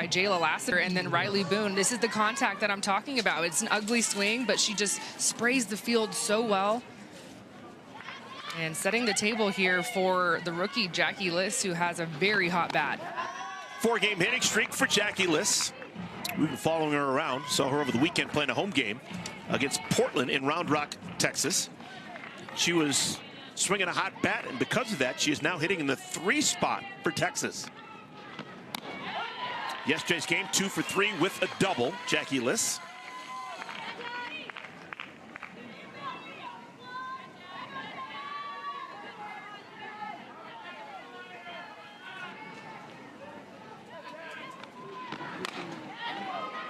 by Jayla Lassiter, and then Riley Boone. This is the contact that I'm talking about. It's an ugly swing, but she just sprays the field so well. And setting the table here for the rookie, Jackie Liss, who has a very hot bat. 4-game hitting streak for Jackie Liss. We've been following her around. Saw her over the weekend playing a home game against Portland in Round Rock, Texas. She was swinging a hot bat, and because of that, she is now hitting in the 3 spot for Texas. Yesterday's game, 2 for 3 with a double, Jackie Liss.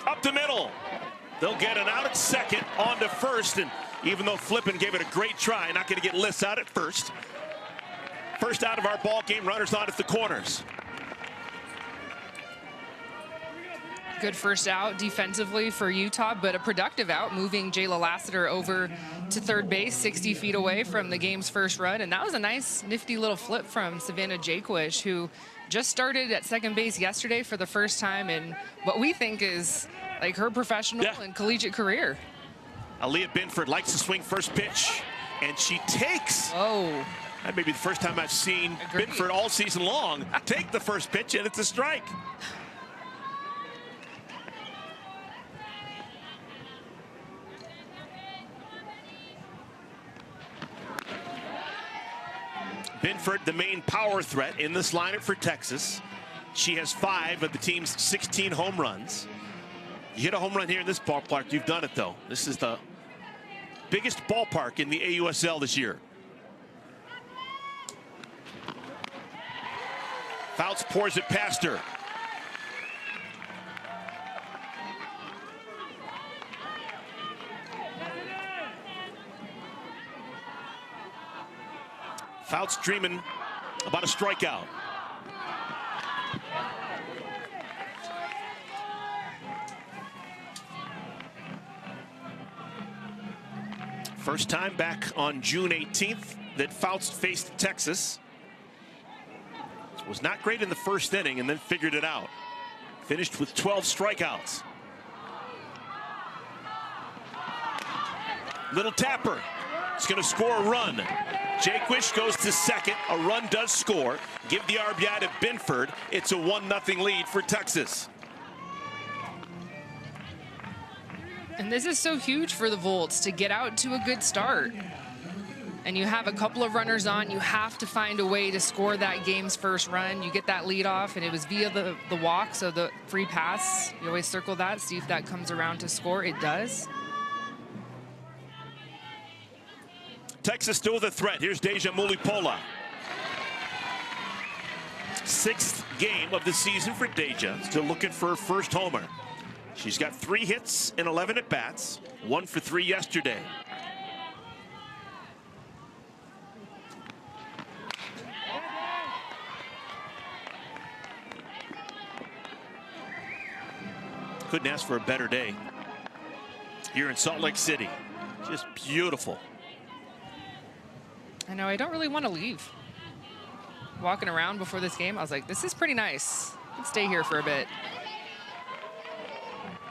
Up the middle. They'll get an out at second, on to first, and even though Flippin gave it a great try, not going to get Liss out at first. First out of our ball game, runners on at the corners. Good first out defensively for Utah, but a productive out, moving Jayla Lassiter over to third base, 60 feet away from the game's first run. And that was a nice, nifty little flip from Savannah Jaquish, who just started at second base yesterday for the first time in what we think is like her professional and collegiate career. Aaliyah Binford likes to swing first pitch, and she takes. Oh. That may be the first time I've seen Binford all season long take the first pitch, and it's a strike. Binford, the main power threat in this lineup for Texas. She has 5 of the team's 16 home runs. You hit a home run here in this ballpark, you've done it though. This is the biggest ballpark in the AUSL this year. Fouts pours it past her. Fouts dreaming about a strikeout. First time back on June 18th that Fouts faced Texas. Was not great in the first inning and then figured it out. Finished with 12 strikeouts. Little tapper. It's going to score a run. Jaquish goes to second. A run does score. Give the RBI to Binford. It's a 1-0 lead for Texas. And this is so huge for the Volts to get out to a good start. And you have a couple of runners on. You have to find a way to score that game's first run. You get that lead off, and it was via the walk, so the free pass. You always circle that, see if that comes around to score. It does. Texas still with a threat. Here's Deja Mulipola. 6th game of the season for Deja. Still looking for her first homer. She's got 3 hits in 11 at-bats. 1 for 3 yesterday. Couldn't ask for a better day here in Salt Lake City. Just beautiful. I know, I don't really want to leave. Walking around before this game, I was like, this is pretty nice. I can stay here for a bit.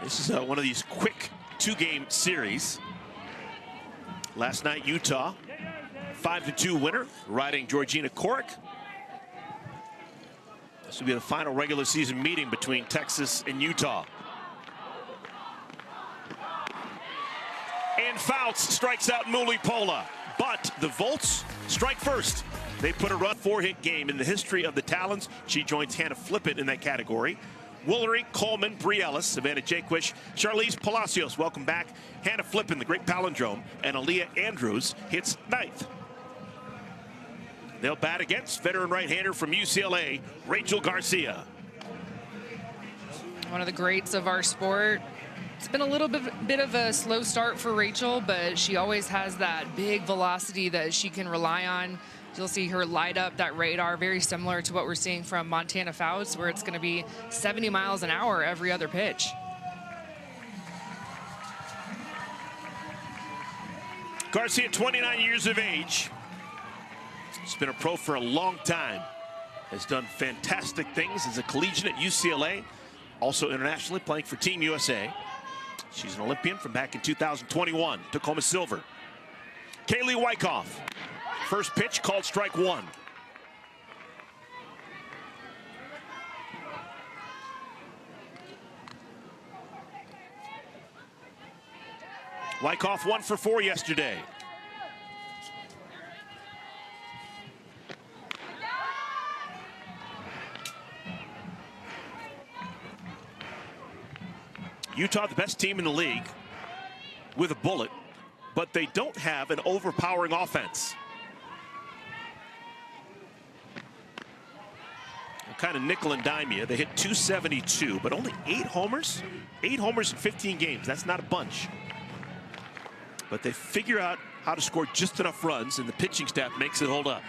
This is one of these quick 2-game series. Last night, Utah, 5-2 winner, riding Georgina Corrick. This will be the final regular season meeting between Texas and Utah. And Fouts strikes out Mulipola. But the Volts strike first. They put a run 4-hit game in the history of the Talons. She joins Hannah Flippin in that category. Woolery, Coleman, Bree Ellis, Savannah Jaquish, Charlize Palacios, welcome back. Hannah Flippin, the great palindrome, and Aaliyah Andrews hits 9th. They'll bat against veteran right-hander from UCLA, Rachel Garcia. One of the greats of our sport. It's been a little bit of a slow start for Rachel, but she always has that big velocity that she can rely on. You'll see her light up that radar, very similar to what we're seeing from Montana Fouts, where it's going to be 70 miles an hour every other pitch. Garcia, 29 years of age. She's been a pro for a long time. Has done fantastic things as a collegiate at UCLA. also internationally playing for Team USA. She's an Olympian from back in 2021. Took home a silver. Kaylee Wyckoff. First pitch called strike one. Wyckoff 1 for 4 yesterday. Utah, the best team in the league with a bullet, but they don't have an overpowering offense. They'll kind of nickel and dime you. They hit 272, but only 8 homers? 8 homers in 15 games. That's not a bunch. But they figure out how to score just enough runs, and the pitching staff makes it hold up.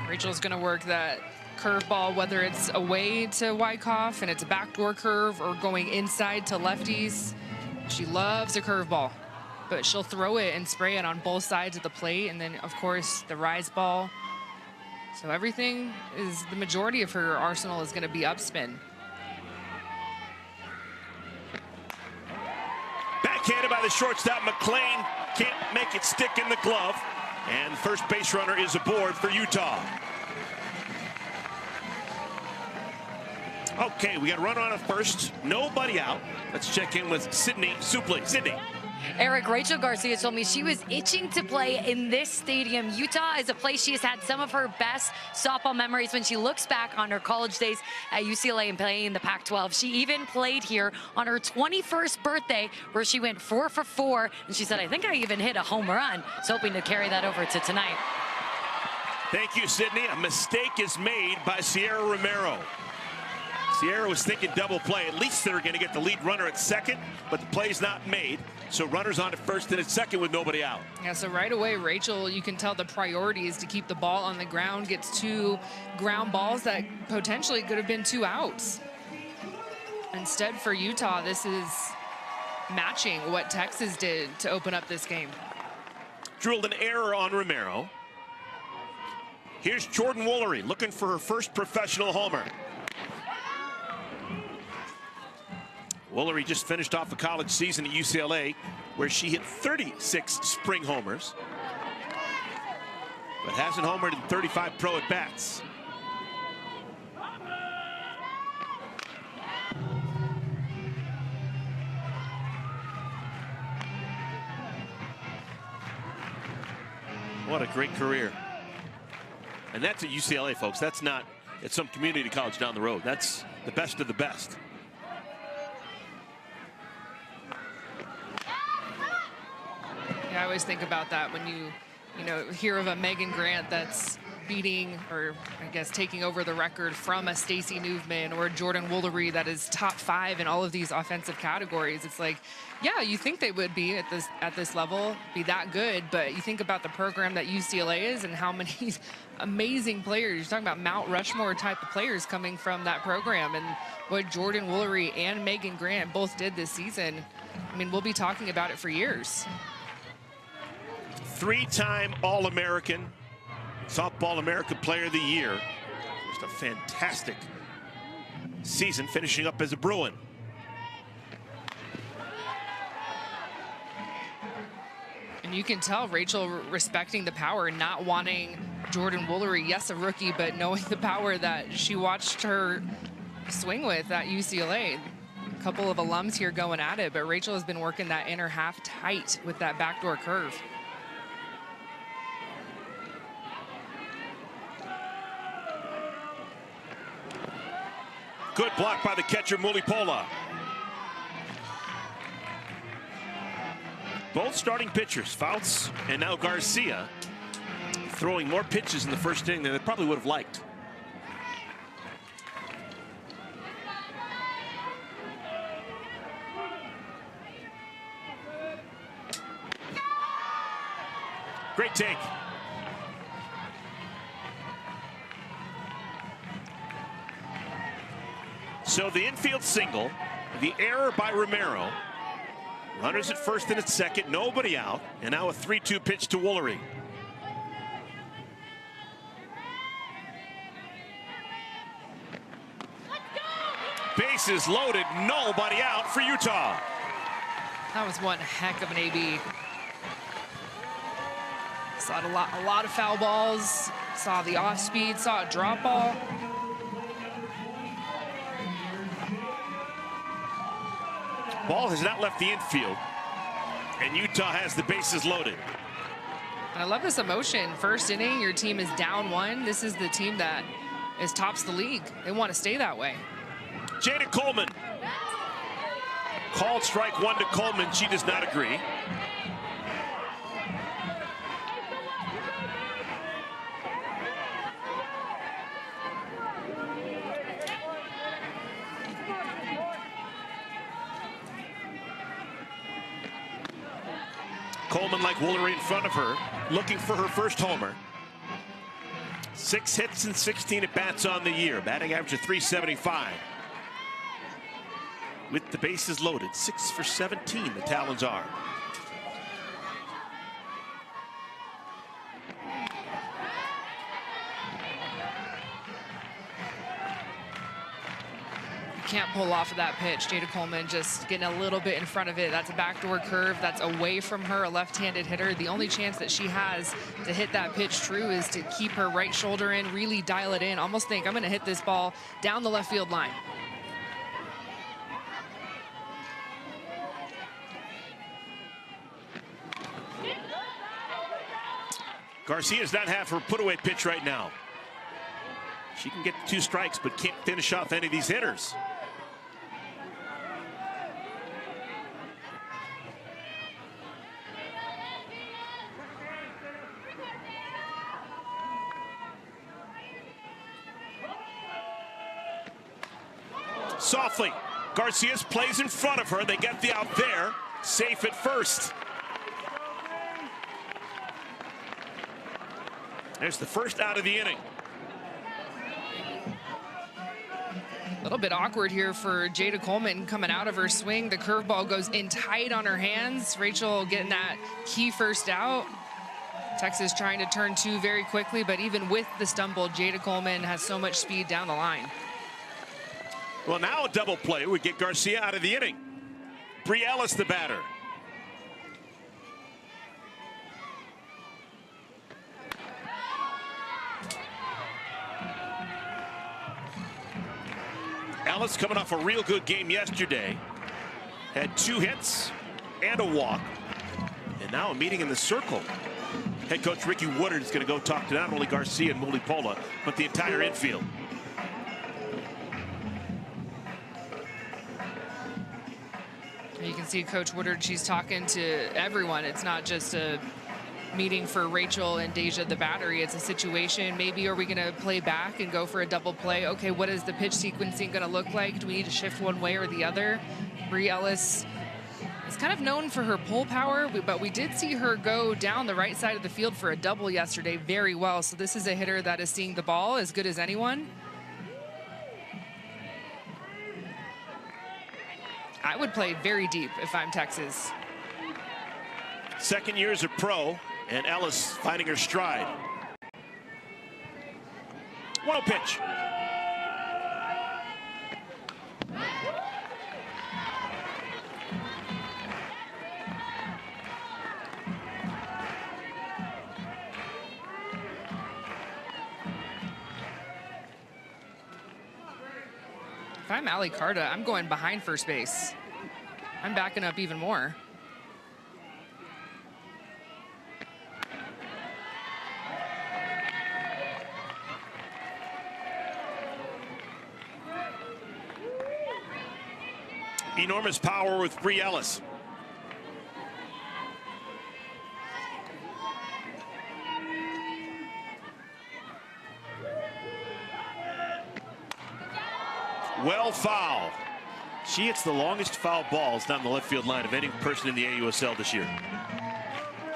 Rachel's going to work that curveball, whether it's away to Wyckoff and it's a backdoor curve or going inside to lefties. She loves a curveball, but she'll throw it and spray it on both sides of the plate. And then, of course, the rise ball. So everything is, the majority of her arsenal is going to be upspin. Backhanded by the shortstop. McLean can't make it stick in the glove. And first base runner is aboard for Utah. Okay, we got a runner on at first. Nobody out. Let's check in with Sydney Supley. Sydney. Eric, Rachel Garcia told me she was itching to play in this stadium. Utah is a place she has had some of her best softball memories when she looks back on her college days at UCLA and playing in the Pac-12. She even played here on her 21st birthday, where she went 4 for 4, and she said, I think I even hit a home run. So hoping to carry that over to tonight. Thank you, Sydney. A mistake is made by Sierra Romero. Sierra was thinking double play. At least they're going to get the lead runner at second, but the play's not made. So runners on at first and at second with nobody out. Yeah, so right away, Rachel, you can tell the priority is to keep the ball on the ground, gets 2 ground balls that potentially could have been 2 outs. Instead, for Utah, this is matching what Texas did to open up this game. Drilled an error on Romero. Here's Jordan Woolery looking for her first professional homer. Woolery just finished off a college season at UCLA, where she hit 36 spring homers, but hasn't homered in 35 pro at-bats. What a great career. And that's at UCLA, folks. That's not at some community college down the road. That's the best of the best. Yeah, I always think about that when you hear of a Megan Grant that's beating, or I guess taking over the record from a Stacey Newman or a Jordan Woolery that is top 5 in all of these offensive categories. It's like, yeah, you think they would be at this level, be that good, but you think about the program that UCLA is and how many amazing players. You're talking about Mount Rushmore type of players coming from that program, and what Jordan Woolery and Megan Grant both did this season. I mean, we'll be talking about it for years. 3-time All-American, Softball America Player of the Year. Just a fantastic season, finishing up as a Bruin. And you can tell Rachel respecting the power, not wanting Jordan Woolery, yes, a rookie, but knowing the power that she watched her swing with at UCLA. A couple of alums here going at it, but Rachel has been working that inner half tight with that backdoor curve. Good block by the catcher, Mulipola. Both starting pitchers, Fouts and now Garcia, throwing more pitches in the first inning than they probably would have liked. Great take. So the infield single, the error by Romero. Runners at first and at second, nobody out. And now a 3-2 pitch to Woolery. Bases loaded, nobody out for Utah. That was one heck of an AB. Saw a lot of foul balls. Saw the off speed. Saw a drop ball. Ball has not left the infield, and Utah has the bases loaded. And I love this emotion. First inning, your team is down 1. This is the team that is tops the league. They want to stay that way. Jada Coleman. Called strike 1 to Coleman. She does not agree. Coleman, like Woolery in front of her, looking for her first homer. 6 hits and 16 at-bats on the year. Batting average of .375. With the bases loaded, 6 for 17, the Talons are. Can't pull off of that pitch. Jada Coleman just getting a little bit in front of it. That's a backdoor curve. That's away from her, a left-handed hitter. The only chance that she has to hit that pitch true is to keep her right shoulder in, really dial it in. Almost think, I'm going to hit this ball down the left field line. Garcia does not have her put-away pitch right now. She can get 2 strikes, but can't finish off any of these hitters. Softly, Garcia's plays in front of her. They get the out there, safe at first. There's the first out of the inning. A little bit awkward here for Jada Coleman coming out of her swing. The curveball goes in tight on her hands. Rachel getting that key first out. Texas trying to turn 2 very quickly, but even with the stumble, Jada Coleman has so much speed down the line. Well, now a double play would get Garcia out of the inning. Bree Ellis, the batter. Ellis coming off a real good game yesterday. Had 2 hits and a walk. And now a meeting in the circle. Head coach Ricky Woodard is going to go talk to not only Garcia and Mulipola, but the entire infield. You can see Coach Woodard, she's talking to everyone. It's not just a meeting for Rachel and Deja, the battery. It's a situation. Maybe are we going to play back and go for a double play? Okay, what is the pitch sequencing going to look like? Do we need to shift one way or the other? Bree Ellis is kind of known for her pull power, but we did see her go down the right side of the field for a double yesterday very well. So this is a hitter that is seeing the ball as good as anyone. I would play very deep if I'm Texas. Second year as a pro, and Ellis finding her stride. 1-0 pitch. If I'm Ali Carta, I'm going behind first base. I'm backing up even more. Enormous power with Bree Ellis. Well foul. She hits the longest foul balls down the left field line of any person in the AUSL this year.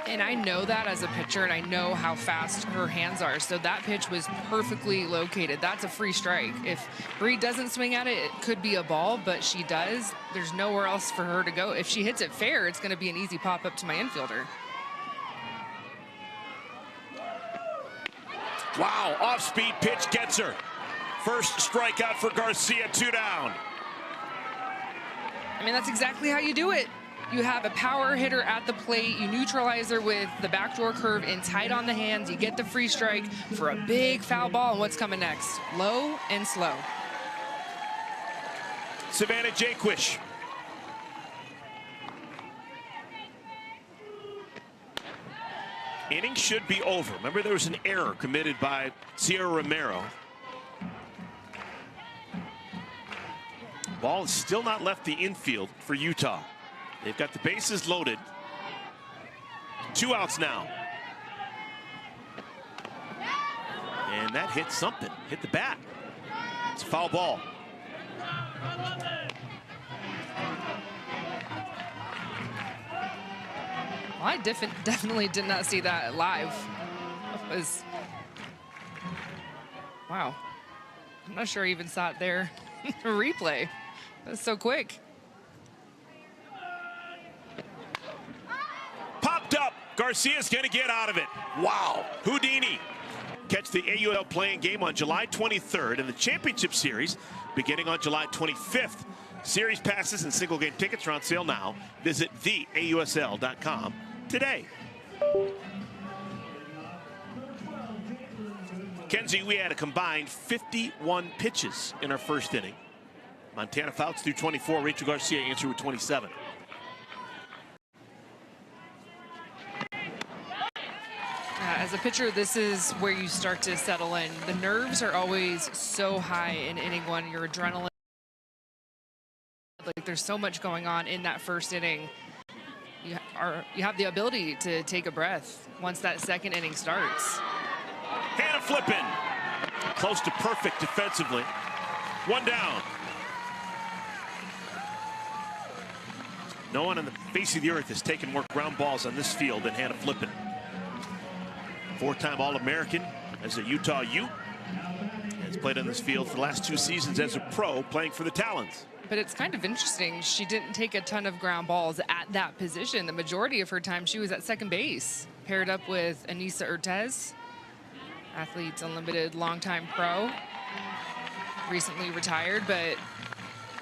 And I know that as a pitcher, and I know how fast her hands are. So that pitch was perfectly located. That's a free strike. If Bree doesn't swing at it, it could be a ball, but she does. There's nowhere else for her to go. If she hits it fair, it's going to be an easy pop up to my infielder. Wow, off-speed pitch gets her. First strikeout for Garcia, 2 down. mean, that's exactly how you do it. You have a power hitter at the plate. You neutralize her with the backdoor curve in tight on the hands. You get the free strike for a big foul ball. And what's coming next? Low and slow. Savannah Jaquish. Inning should be over. Remember, there was an error committed by Sierra Romero. Ball is still not left the infield for Utah. They've got the bases loaded. 2 outs now. And that hit something. Hit the bat. It's a foul ball. Well, I definitely did not see that live. It was, wow. I'm not sure I even saw it there. Replay. That's so quick. Popped up. Garcia's going to get out of it. Wow. Houdini. Catch the AUSL playing game on July 23rd and the championship series beginning on July 25th. Series passes and single game tickets are on sale now. Visit theausl.com today. Kenzie, we had a combined 51 pitches in our first inning. Montana Fouts threw 24. Rachel Garcia answered with 27. As a pitcher, this is where you start to settle in. The nerves are always so high in inning one. Your adrenaline, like there's so much going on in that first inning. You have the ability to take a breath once that second inning starts. Hannah Flippin, close to perfect defensively. 1 down. No one on the face of the earth has taken more ground balls on this field than Hannah Flippin. 4-time All-American as a Utah U. Has played on this field for the last 2 seasons as a pro, playing for the Talons. But it's kind of interesting. She didn't take a ton of ground balls at that position. The majority of her time, she was at second base, paired up with Anissa Urtez, Athletes Unlimited longtime pro, recently retired, but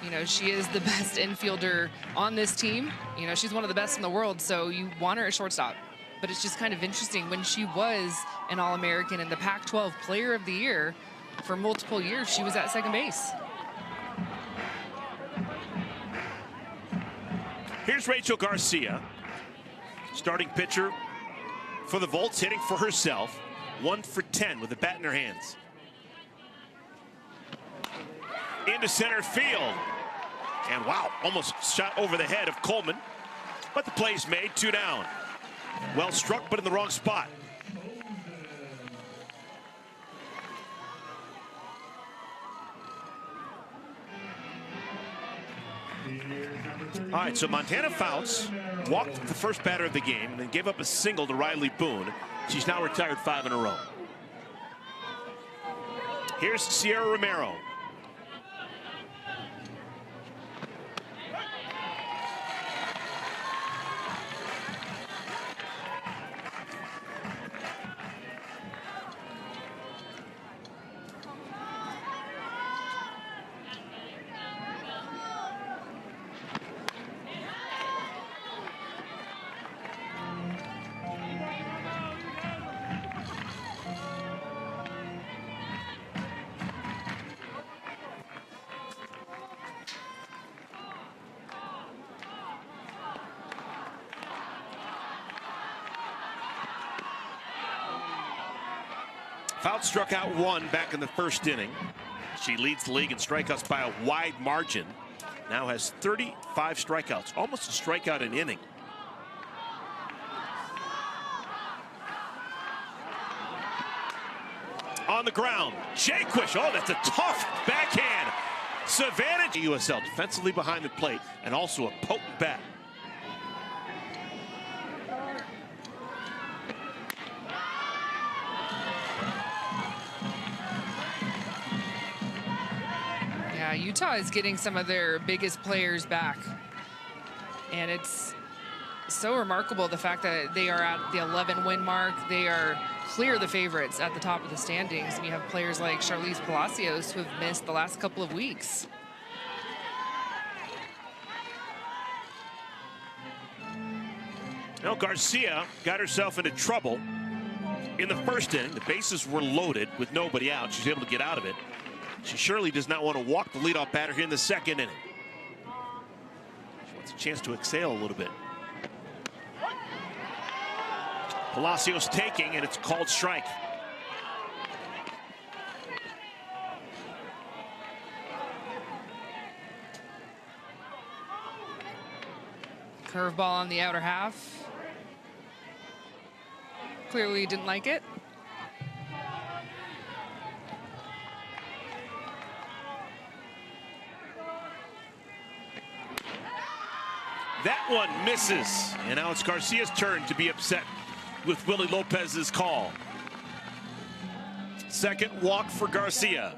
you know, she is the best infielder on this team. You know, she's one of the best in the world, so you want her at shortstop. But it's just kind of interesting, when she was an All-American and the Pac-12 Player of the Year for multiple years, she was at second base. Here's Rachel Garcia, starting pitcher for the Volts, hitting for herself. 1 for 10 with the bat in her hands. Into center field. And wow, almost shot over the head of Coleman. But the play's made, 2 down. Well struck, but in the wrong spot. All right, so Montana Fouts walked the first batter of the game and then gave up a single to Riley Boone. She's now retired 5 in a row. Here's Sierra Romero. Fouts struck out 1 back in the first inning. She leads the league in strikeouts by a wide margin. Now has 35 strikeouts, almost a strikeout an inning. On the ground, Jaquish. Oh, that's a tough backhand. Savannah USL defensively behind the plate and also a potent bat. Utah is getting some of their biggest players back, and it's so remarkable the fact that they are at the 11-win mark. They are clear the favorites at the top of the standings, and you have players like Charlize Palacios who have missed the last couple of weeks. Now Garcia got herself into trouble in the first inning. The bases were loaded with nobody out. She's able to get out of it. She surely does not want to walk the leadoff batter here in the second inning. She wants a chance to exhale a little bit. Palacios taking, and it's called strike. Curveball on the outer half. Clearly didn't like it. That one misses, and now it's Garcia's turn to be upset with Willie Lopez's call. Second walk for Garcia.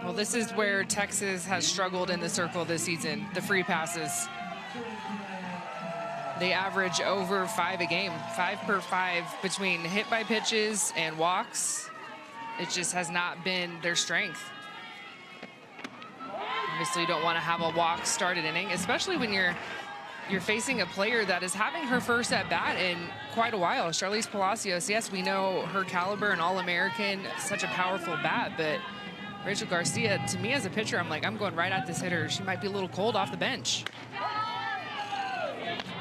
Well, this is where Texas has struggled in the circle this season, the free passes. They average over 5 a game, 5 per 5 between hit by pitches and walks. It just has not been their strength. Obviously, you don't want to have a walk started inning, especially when you're facing a player that is having her first at bat in quite a while. Charlize Palacios, yes, we know her caliber, an All-American, such a powerful bat, but Rachel Garcia, to me as a pitcher, I'm like, I'm going right at this hitter. She might be a little cold off the bench.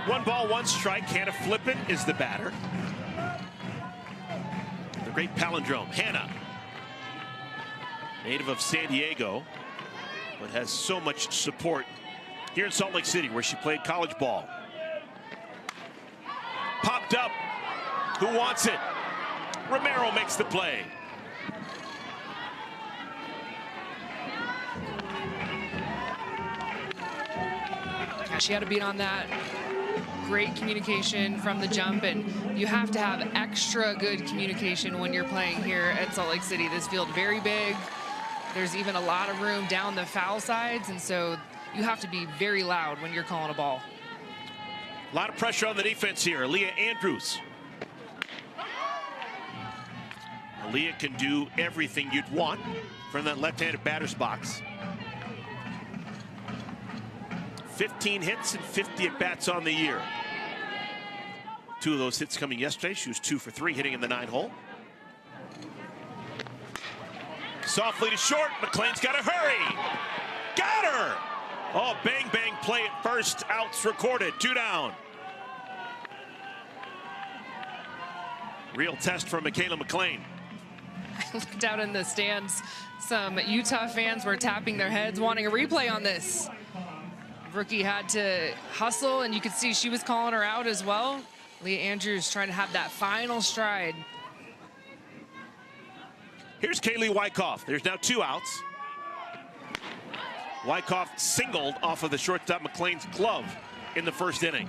1 ball, 1 strike. Hannah Flippin is the batter. The great palindrome, Hannah. Native of San Diego, but has so much support here in Salt Lake City, where she played college ball. Popped up. Who wants it? Romero makes the play. Yeah, she had a beat on that. Great communication from the jump, and you have to have extra good communication when you're playing here at Salt Lake City. This field very big. There's even a lot of room down the foul sides, and so you have to be very loud when you're calling a ball. A lot of pressure on the defense here. Aaliyah Andrews. Aaliyah can do everything you'd want from that left-handed batter's box. 15 hits and 50 at-bats on the year. 2 of those hits coming yesterday. She was 2 for 3 hitting in the 9-hole. Softly to short. McLean's got to hurry. Got her! Oh, bang, bang play at first. Outs recorded. 2 down. Real test from Michaela McLean. I looked out in the stands. Some Utah fans were tapping their heads, wanting a replay on this. Rookie had to hustle, and you could see she was calling her out as well. Leah Andrews trying to have that final stride. Here's Kaylee Wyckoff. There's now 2 outs. Wyckoff singled off of the shortstop McLean's glove in the first inning.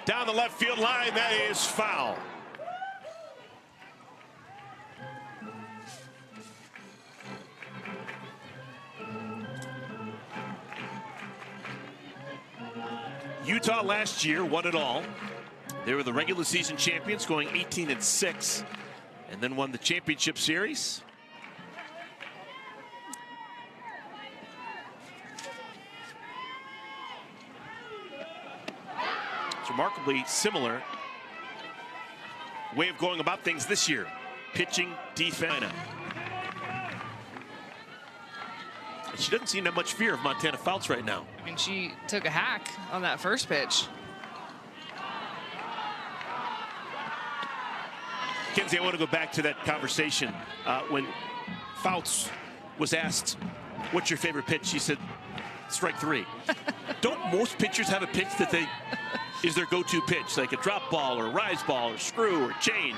Down the left field line, that is foul. Utah last year won it all. They were the regular season champions, going 18-6, and then won the championship series. It's remarkably similar way of going about things this year. Pitching, defense. She doesn't seem to have much fear of Montana Fouts right now. I mean, she took a hack on that first pitch. Kinsey, I want to go back to that conversation when Fouts was asked, what's your favorite pitch? She said, strike 3. Don't most pitchers have a pitch that is their go-to pitch, like a drop ball or a rise ball or screw or change?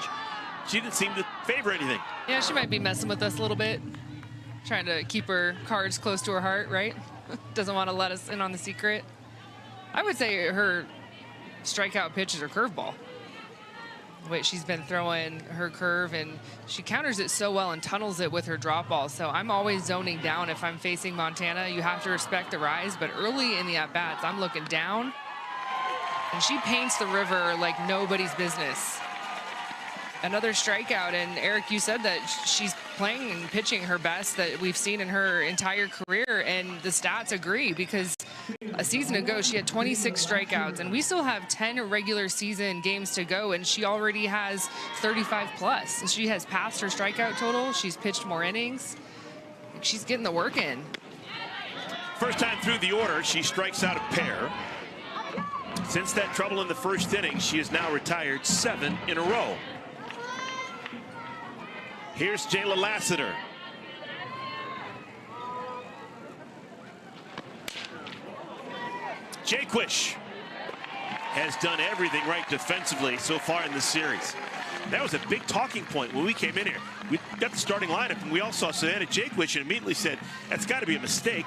She didn't seem to favor anything. Yeah, she might be messing with us a little bit. Trying to keep her cards close to her heart, right? Doesn't want to let us in on the secret. I would say her strikeout pitch is her curveball. way she's been throwing her curve, and she counters it so well and tunnels it with her drop ball. So I'm always zoning down if I'm facing Montana. You have to respect the rise, but early in the at-bats, I'm looking down, and she paints the river like nobody's business. Another strikeout, and Eric, you said that she's playing and pitching her best that we've seen in her entire career, and the stats agree, because a season ago she had 26 strikeouts, and we still have 10 regular season games to go, and she already has 35 plus. So she has passed her strikeout total. She's pitched more innings. She's getting the work in. First time through the order, she strikes out a pair. Since that trouble in the first inning, she has now retired 7 in a row. Here's Jayla Lassiter. Jaquish has done everything right defensively so far in this series. That was a big talking point when we came in here. We got the starting lineup, and we all saw Savannah Jaquish and immediately said, that's got to be a mistake.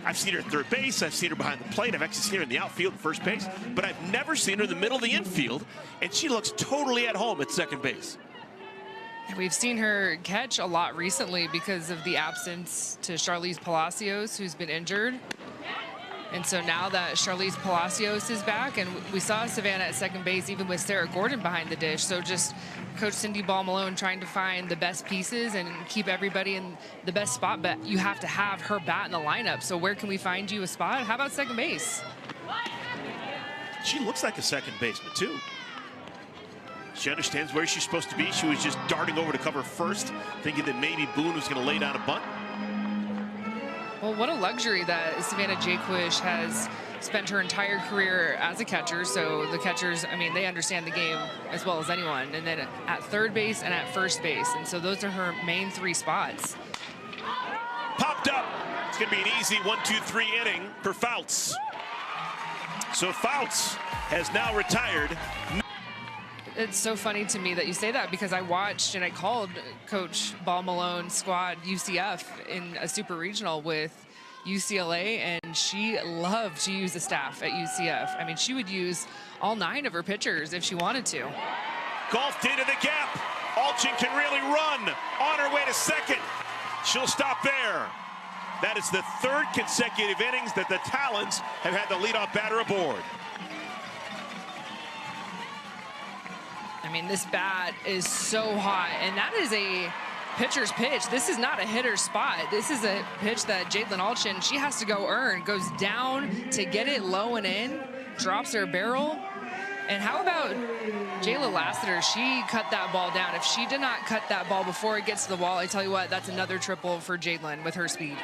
I've seen her at third base. I've seen her behind the plate. I've actually seen her in the outfield and first base. But I've never seen her in the middle of the infield, and she looks totally at home at second base. We've seen her catch a lot recently because of the absence to Charlize Palacios, who's been injured. And so now that Charlize Palacios is back, and we saw Savannah at second base even with Sarah Gordon behind the dish. So just Coach Cindy Ball-Malone trying to find the best pieces and keep everybody in the best spot, but you have to have her bat in the lineup. So where can we find you a spot? How about second base? She looks like a second baseman, too. She understands where she's supposed to be. She was just darting over to cover first, thinking that maybe Boone was going to lay down a bunt. Well, what a luxury that Savannah Jaquish has spent her entire career as a catcher. So the catchers, I mean, they understand the game as well as anyone. And then at third base and at first base. And so those are her main 3 spots. Popped up. It's going to be an easy 1-2-3 inning for Fouts. So Fouts has now retired. It's so funny to me that you say that, because I watched and I called Coach Ball-Malone's squad UCF in a super regional with UCLA, and she loved to use the staff at UCF. I mean, she would use all 9 of her pitchers if she wanted to. Golfed into the gap. Alchin can really run on her way to second. She'll stop there. That is the 3rd consecutive innings that the Talons have had the leadoff batter aboard. I mean, this bat is so hot, and that is a pitcher's pitch. This is not a hitter's spot. This is a pitch that Jalen Alchin, she has to go earn, goes down to get it low and in, drops her barrel. And how about Jayla Lassiter? She cut that ball down. If she did not cut that ball before it gets to the wall, I tell you what, that's another triple for Jalen with her speed.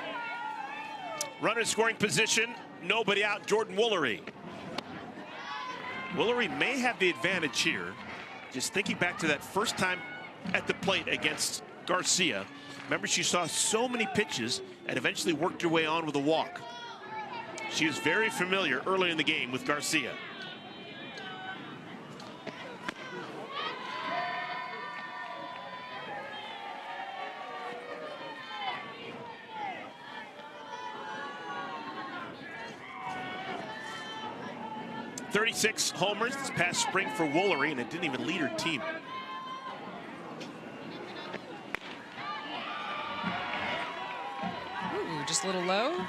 Runner in scoring position, nobody out, Jordan Woolery. Woolery may have the advantage here. Just thinking back to that first time at the plate against Garcia. Remember, she saw so many pitches and eventually worked her way on with a walk. She was very familiar early in the game with Garcia. .36 homers this past spring for Woolery, and it didn't even lead her team. Ooh, just a little low.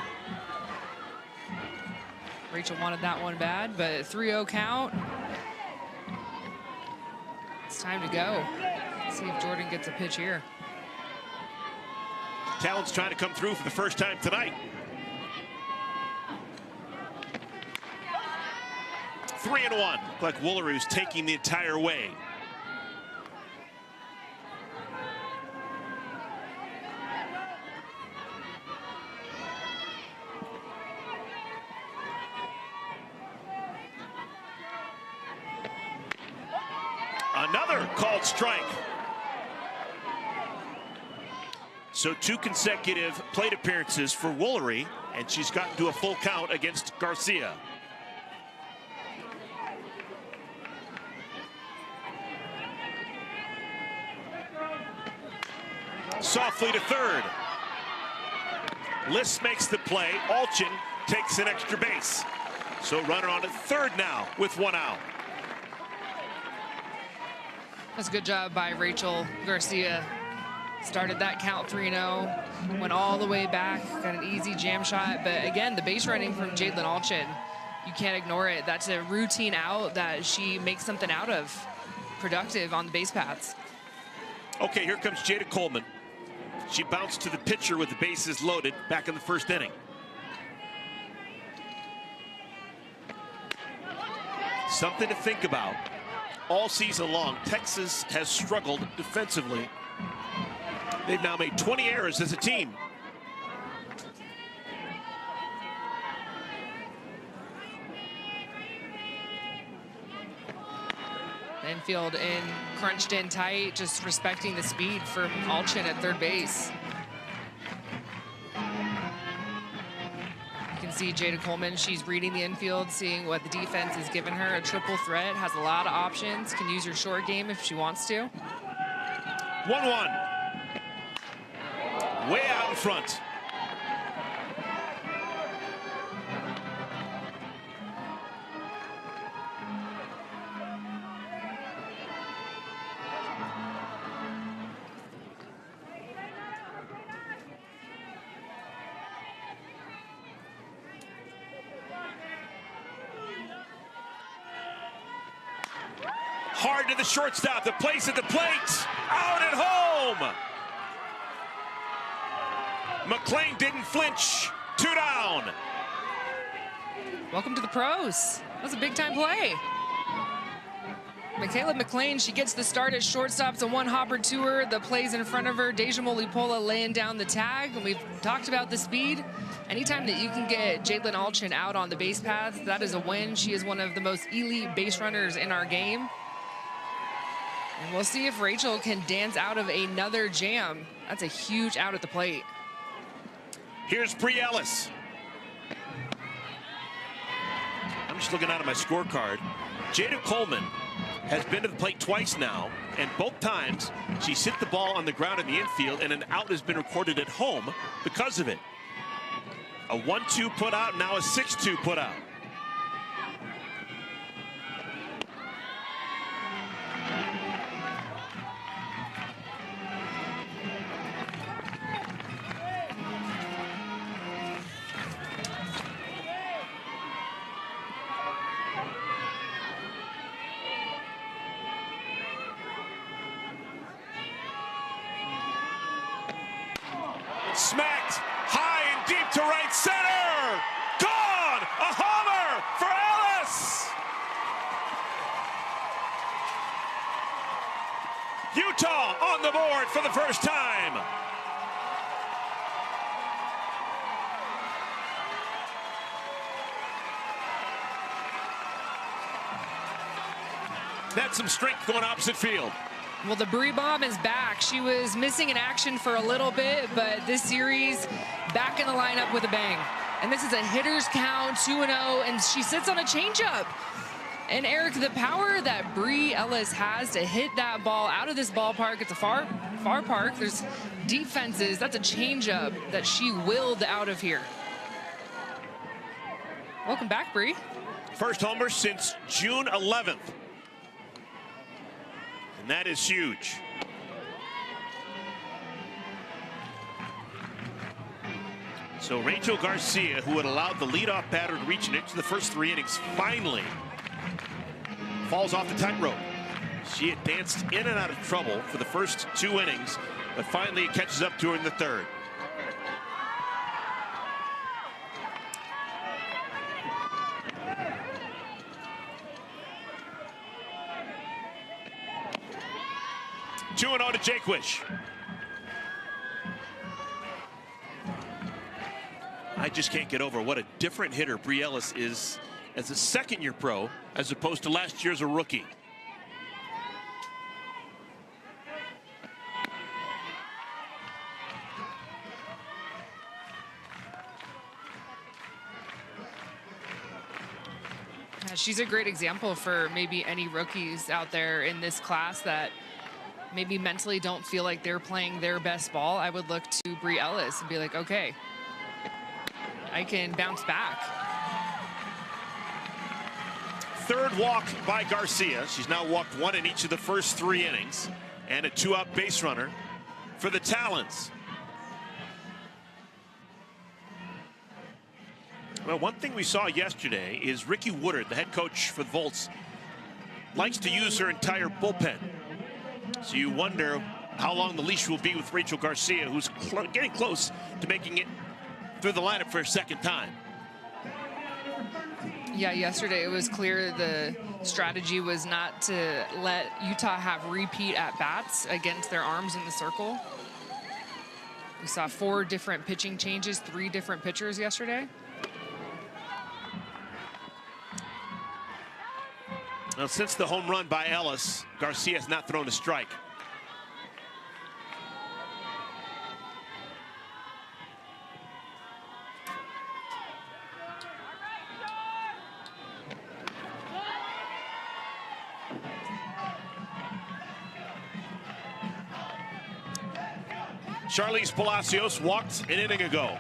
Rachel wanted that one bad, but 3-0 count. It's time to go. Let's see if Jordan gets a pitch here. Talons trying to come through for the first time tonight. 3-1. Looked like Woolery was taking the entire way. Another called strike. So 2 consecutive plate appearances for Woolery, and she's gotten to a full count against Garcia. Softly to third. Liss makes the play. Alchin takes an extra base. So runner on at third now with 1 out. That's a good job by Rachel Garcia. Started that count 3-0, went all the way back, got an easy jam shot. But again, the base running from Jadlyn Alchin, you can't ignore it. That's a routine out that she makes something out of, productive on the base paths. Okay, here comes Jada Coleman. She bounced to the pitcher with the bases loaded back in the first inning. Something to think about. All season long, Texas has struggled defensively. They've now made 20 errors as a team. Infield in, crunched in tight, just respecting the speed from Alchin at third base. You can see Jada Coleman, she's reading the infield, seeing what the defense has given her. A triple threat, has a lot of options, can use her short game if she wants to. 1-1. Way out in front. Hard to the shortstop, the place at the plate, out at home. McLean didn't flinch, 2 down. Welcome to the pros. That was a big time play. Michaela McLean, she gets the start at shortstop. It's a one-hopper to her. The plays in front of her. Deja Molipola laying down the tag. And we've talked about the speed. Anytime that you can get Jadlyn Alchin out on the base path, that is a win. She is one of the most elite base runners in our game. And we'll see if Rachel can dance out of another jam. That's a huge out at the plate. Here's Bree Ellis. I'm just looking out at my scorecard. Jada Coleman has been to the plate twice now, and both times she's hit the ball on the ground in the infield, and an out has been recorded at home because of it. A 1-2 put out, now a 6-2 put out. Smacked high and deep to right center. Gone! A homer for Ellis! Utah on the board for the first time. That's some strength going opposite field. Well, the Bree bomb is back. She was missing in action for a little bit, but this series back in the lineup with a bang. And this is a hitter's count, 2-0, and she sits on a changeup. And Eric, the power that Bree Ellis has to hit that ball out of this ballpark, it's a far park. There's deep fences. That's a changeup that she willed out of here. Welcome back, Bree. First homer since June 11th. And that is huge. So Rachel Garcia, who had allowed the leadoff batter to reach into the first 3 innings, finally falls off the tightrope. She had danced in and out of trouble for the first 2 innings, but finally it catches up to her in the third. Two and 0 to Jaquish. I just can't get over what a different hitter Bree Ellis is as a second-year pro as opposed to last year as a rookie. She's a great example for maybe any rookies out there in this class that maybe mentally don't feel like they're playing their best ball. I would look to Bree Ellis and be like, okay, I can bounce back. third walk by Garcia. She's now walked one in each of the first 3 innings, and a 2-out base runner for the Talons. Well, one thing we saw yesterday is Ricky Woodard, the head coach for the Volts, likes to use her entire bullpen. So you wonder how long the leash will be with Rachel Garcia, who's getting close to making it through the lineup for a second time. Yeah, yesterday it was clear the strategy was not to let Utah have repeat at-bats against their arms in the circle. We saw 4 different pitching changes, 3 different pitchers yesterday. Now, since the home run by Ellis, Garcia has not thrown a strike. Charlize Palacios walked an inning ago.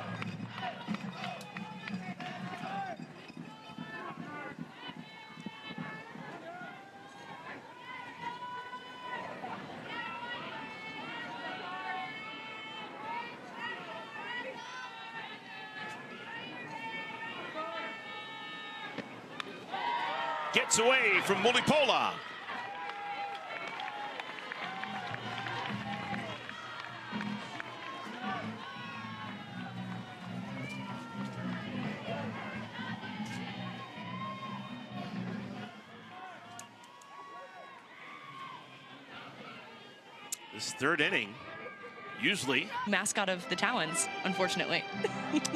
Gets away from Mulipola. This third inning, usually mascot of the Talons, unfortunately.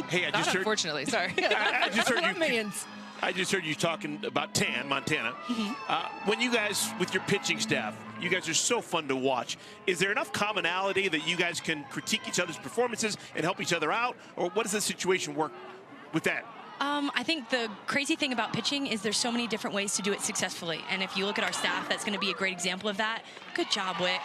Hey, I just heard. Unfortunately, sorry. I just heard you. Mans. I just heard you talking about Tan, Montana. When you guys, with your pitching staff, you guys are so fun to watch. Is there enough commonality that you guys can critique each other's performances and help each other out? Or what does the situation work with that? I think the crazy thing about pitching is there's so many different ways to do it successfully. And if you look at our staff, that's going to be a great example of that. Good job, Wick.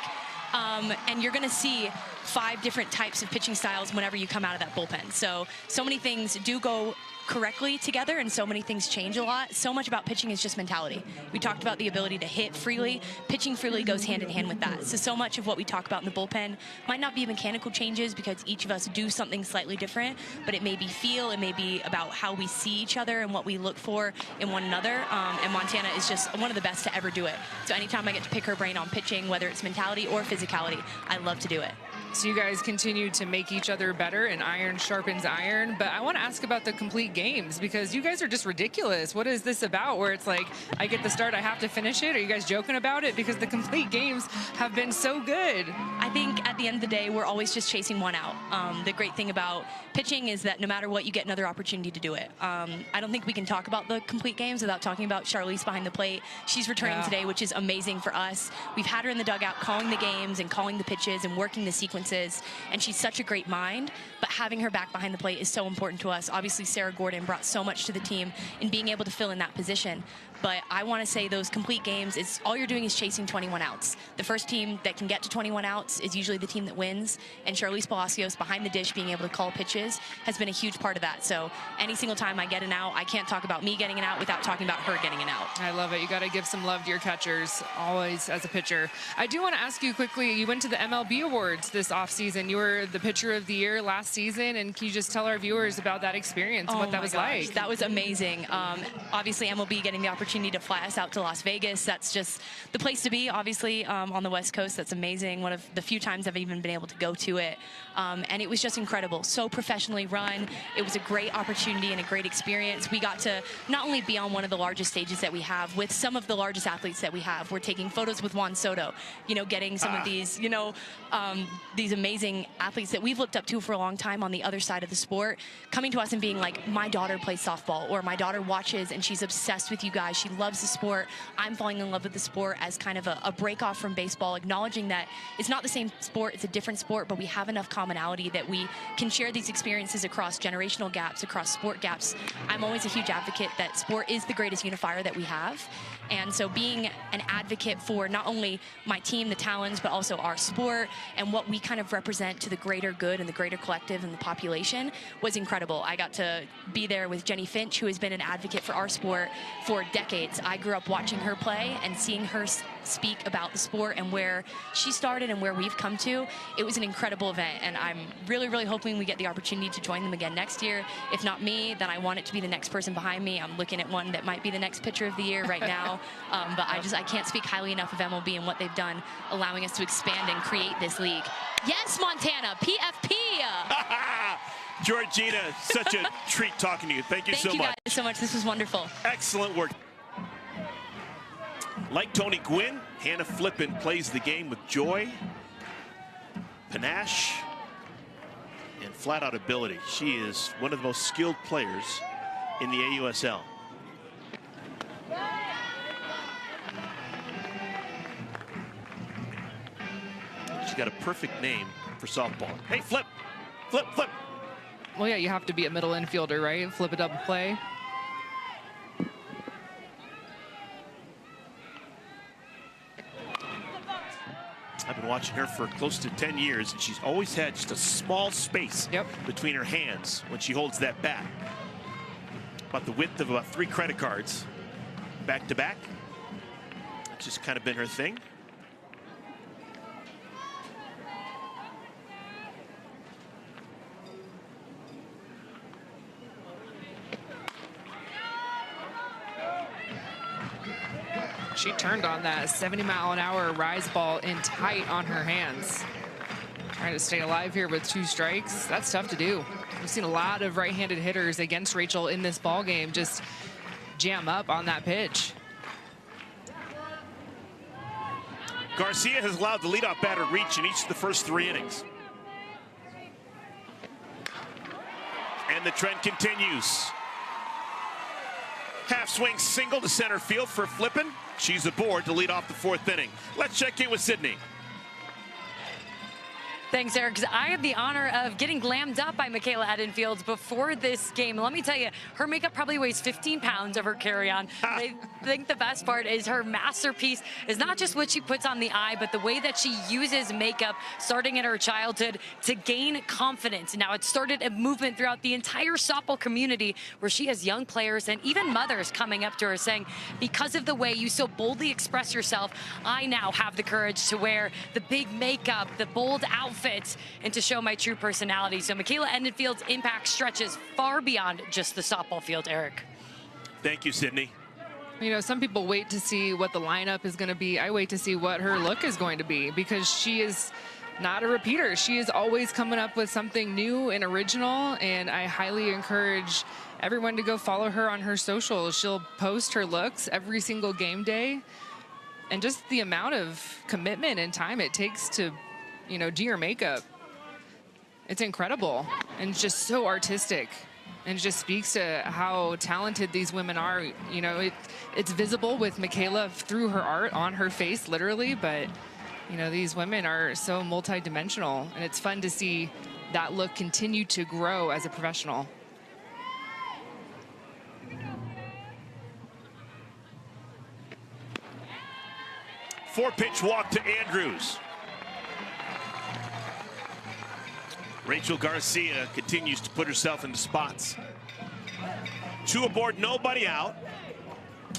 And you're going to see 5 different types of pitching styles whenever you come out of that bullpen. So many things do go correctly together, and so many things change a lot. So much about pitching is just mentality. We talked about the ability to hit freely. Pitching freely goes hand in hand with that. So much of what we talk about in the bullpen might not be mechanical changes because each of us do something slightly different, but it may be feel, it may be about how we see each other and what we look for in one another. And Montana is just one of the best to ever do it. So anytime I get to pick her brain on pitching, whether it's mentality or physicality, I love to do it. So you guys continue to make each other better, and iron sharpens iron. But I want to ask about the complete games, because you guys are just ridiculous. What is this about, where it's like, I get the start, I have to finish it? Are you guys joking about it? Because the complete games have been so good. I think at the end of the day, we're always just chasing one out. The great thing about pitching is that no matter what, you get another opportunity to do it. I don't think we can talk about the complete games without talking about Charlize behind the plate. She's returning today, which is amazing for us. We've had her in the dugout calling the games and calling the pitches and working the sequences, and she's such a great mind, but having her back behind the plate is so important to us. Obviously, Sarah Gordon brought so much to the team in being able to fill in that position. But I want to say those complete games, it's all you're doing is chasing 21 outs. The first team that can get to 21 outs is usually the team that wins, and Charlize Palacios behind the dish being able to call pitches has been a huge part of that. So any single time I get an out, I can't talk about me getting an out without talking about her getting an out. I love it. You got to give some love to your catchers, always, as a pitcher. I do want to ask you quickly, you went to the MLB Awards this offseason. You were the pitcher of the year last season, and can you just tell our viewers about that experience and what that was like? That was amazing. Obviously, MLB getting the opportunity to fly us out to Las Vegas, that's just the place to be, obviously, on the West Coast. That's amazing. One of the few times I've even been able to go to it. And it was just incredible. So professionally run. It was a great opportunity and a great experience. We got to not only be on one of the largest stages that we have with some of the largest athletes that we have. We're taking photos with Juan Soto, you know, getting some of these, you know, these amazing athletes that we've looked up to for a long time on the other side of the sport, coming to us and being like, my daughter plays softball, or my daughter watches and she's obsessed with you guys. She loves the sport. I'm falling in love with the sport, as kind of a break off from baseball, acknowledging that it's not the same sport, it's a different sport, but we have enough commonality that we can share these experiences across generational gaps, across sport gaps. I'm always a huge advocate that sport is the greatest unifier that we have. And so being an advocate for not only my team, the Talons, but also our sport and what we kind of represent to the greater good and the greater collective and the population was incredible. I got to be there with Jenny Finch, who has been an advocate for our sport for decades. I grew up watching her play and seeing her speak about the sport and where she started and where we've come to. It was an incredible event, and I'm really, really hoping we get the opportunity to join them again next year. If not me, then I want it to be the next person behind me. I'm looking at one that might be the next pitcher of the year right now. But I can't speak highly enough of MLB and what they've done, allowing us to expand and create this league. Yes, Montana, PFP. Georgina, such a treat talking to you. Thank you so much. Thank you guys so much. This was wonderful. Excellent work. Like Tony Gwynn, Hannah Flippen plays the game with joy, panache, and flat-out ability. She is one of the most skilled players in the AUSL. She's got a perfect name for softball. Hey, flip, flip, flip. Well, yeah, you have to be a middle infielder, right? Flip a double play. I've been watching her for close to 10 years, and she's always had just a small space between her hands when she holds that bat. About the width of about 3 credit cards, back to back. That's just kind of been her thing. She turned on that 70-mile-an-hour rise ball in tight on her hands. Trying to stay alive here with 2 strikes. That's tough to do. We've seen a lot of right-handed hitters against Rachel in this ball game just jam up on that pitch. Garcia has allowed the leadoff batter reach in each of the first 3 innings. And the trend continues. Half swing single to center field for Flippen. She's aboard to lead off the 4th inning. Let's check in with Sydney. Thanks, Eric. I had the honor of getting glammed up by Michaela Edenfield before this game. Let me tell you, her makeup probably weighs 15 pounds of her carry-on. I think the best part is her masterpiece is not just what she puts on the eye, but the way that she uses makeup starting in her childhood to gain confidence. Now, it started a movement throughout the entire softball community where she has young players and even mothers coming up to her saying, because of the way you so boldly express yourself, I now have the courage to wear the big makeup, the bold outfits, and to show my true personality. So Michaela Edenfield's impact stretches far beyond just the softball field, Eric. Thank you, Sydney. You know, some people wait to see what the lineup is going to be. I wait to see what her look is going to be because she is not a repeater. She is always coming up with something new and original, and I highly encourage everyone to go follow her on her socials. She'll post her looks every single game day, and just the amount of commitment and time it takes to, you know, do your makeup. It's incredible and just so artistic, and it just speaks to how talented these women are. You know, it's visible with Michaela through her art on her face, literally, but you know, these women are so multidimensional, and it's fun to see that look continue to grow as a professional. Four-pitch walk to Andrews. Rachel Garcia continues to put herself into spots. 2 aboard, nobody out.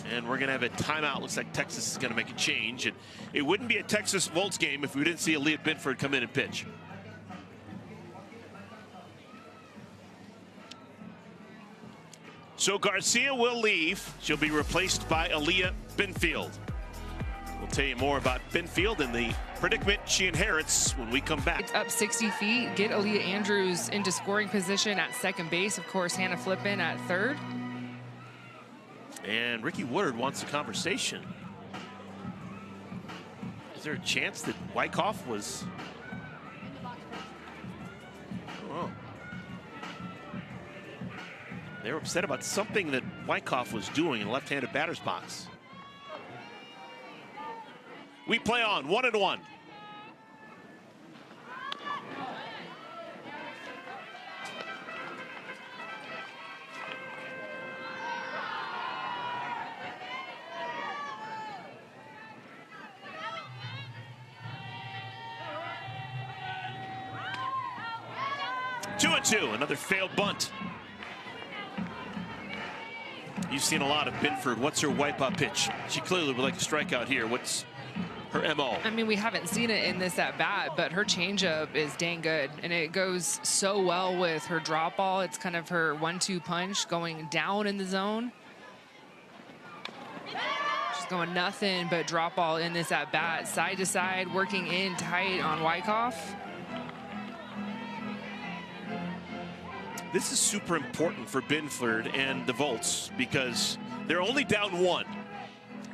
And we're going to have a timeout. Looks like Texas is going to make a change. And it wouldn't be a Texas Volts game if we didn't see Aaliyah Binford come in and pitch. So Garcia will leave. She'll be replaced by Aaliyah Binfield. We'll tell you more about Binfield and the predicament she inherits when we come back. It's up 60 feet. Get Aaliyah Andrews into scoring position at second base. Of course, Hannah Flippen at third. And Ricky Woodard wants a conversation. Is there a chance that Wyckoff was... Oh. They were upset about something that Wyckoff was doing in the left-handed batter's box. We play on 1-1. 2-2, another failed bunt. You've seen a lot of Binford. What's her wipeout pitch? She clearly would like a strikeout here. What's her MO? I mean, we haven't seen it in this at bat, but her changeup is dang good, and it goes so well with her drop ball. It's kind of her 1-2 punch going down in the zone. She's going nothing but drop ball in this at bat, side to side, working in tight on Wyckoff. This is super important for Binford and the Volts because they're only down 1.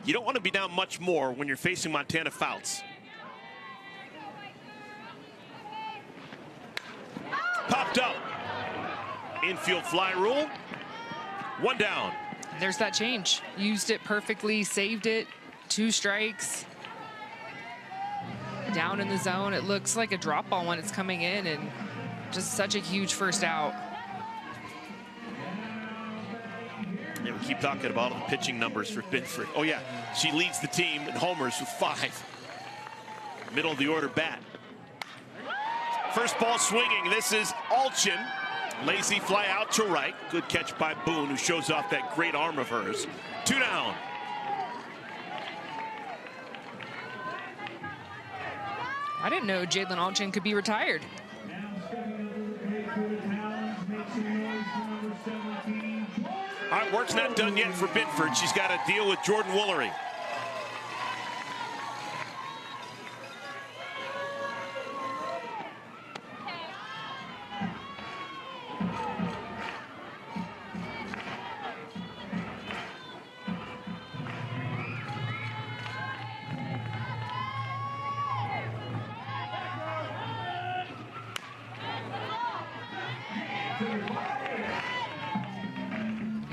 You don't want to be down much more when you're facing Montana Fouts. Popped up. Infield fly rule. 1 down. There's that change. Used it perfectly, saved it. 2 strikes. Down in the zone. It looks like a drop ball when it's coming in, and just such a huge first out. Yeah, we keep talking about all the pitching numbers for Binford. Oh yeah, she leads the team in homers with 5. Middle of the order bat. First ball swinging. This is Alchin. Lazy fly out to right. Good catch by Boone, who shows off that great arm of hers. 2 down. I didn't know Jalen Alchin could be retired. All right, work's not done yet for Binford. She's got to deal with Jordan Woolery.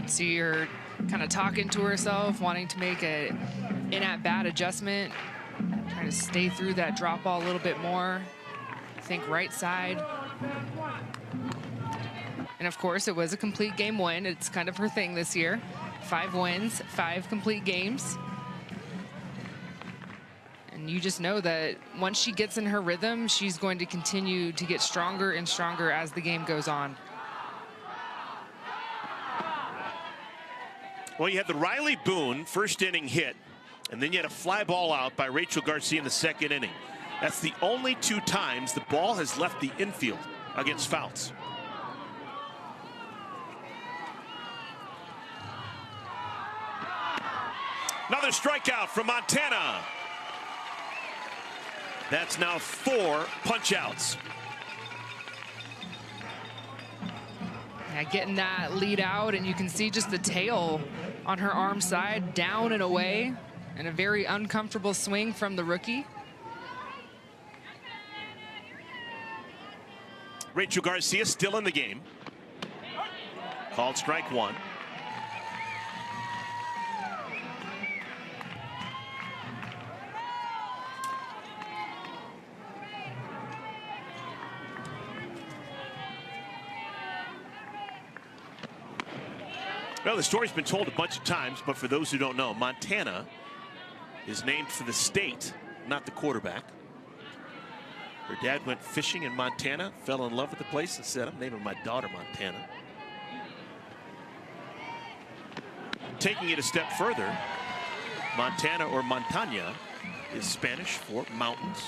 See her kind of talking to herself, wanting to make an in-at-bat adjustment, trying to stay through that drop ball a little bit more. Think right side. And of course, it was a complete game win. It's kind of her thing this year. 5 wins, 5 complete games. And you just know that once she gets in her rhythm, she's going to continue to get stronger and stronger as the game goes on. Well, you had the Riley Boone first inning hit, and then you had a fly ball out by Rachel Garcia in the 2nd inning. That's the only 2 times the ball has left the infield against Fouts. Another strikeout from Montana. That's now 4 punch-outs. Yeah, getting that lead out, and you can see just the tail on her arm side, down and away, and a very uncomfortable swing from the rookie. Rachel Garcia still in the game. Called strike 1. Well, the story's been told a bunch of times, but for those who don't know, Montana is named for the state, not the quarterback. Her dad went fishing in Montana, fell in love with the place, and said, I'm naming my daughter Montana. Taking it a step further, Montana or Montaña is Spanish for mountains.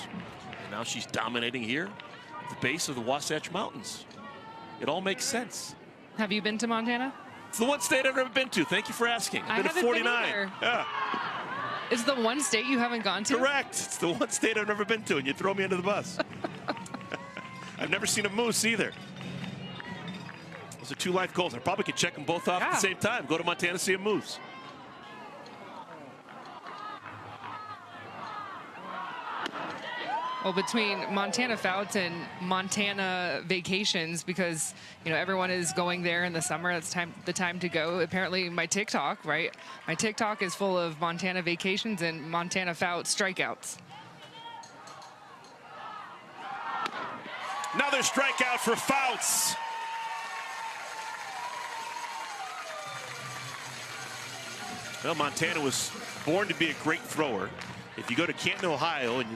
And now she's dominating here at the base of the Wasatch Mountains. It all makes sense. Have you been to Montana? It's the one state I've never been to. Thank you for asking. I've been to 49. Yeah. It's the one state you haven't gone to? Correct. It's the one state I've never been to, and you throw me under the bus. I've never seen a moose either. Those are 2 life goals. I probably could check them both off at the same time. Go to Montana, see a moose. Well, between Montana Fouts and Montana vacations, because everyone is going there in the summer, that's the time to go. Apparently my TikTok, right? My TikTok is full of Montana vacations and Montana Fouts strikeouts. Another strikeout for Fouts. Well, Montana was born to be a great thrower. If you go to Canton, Ohio, and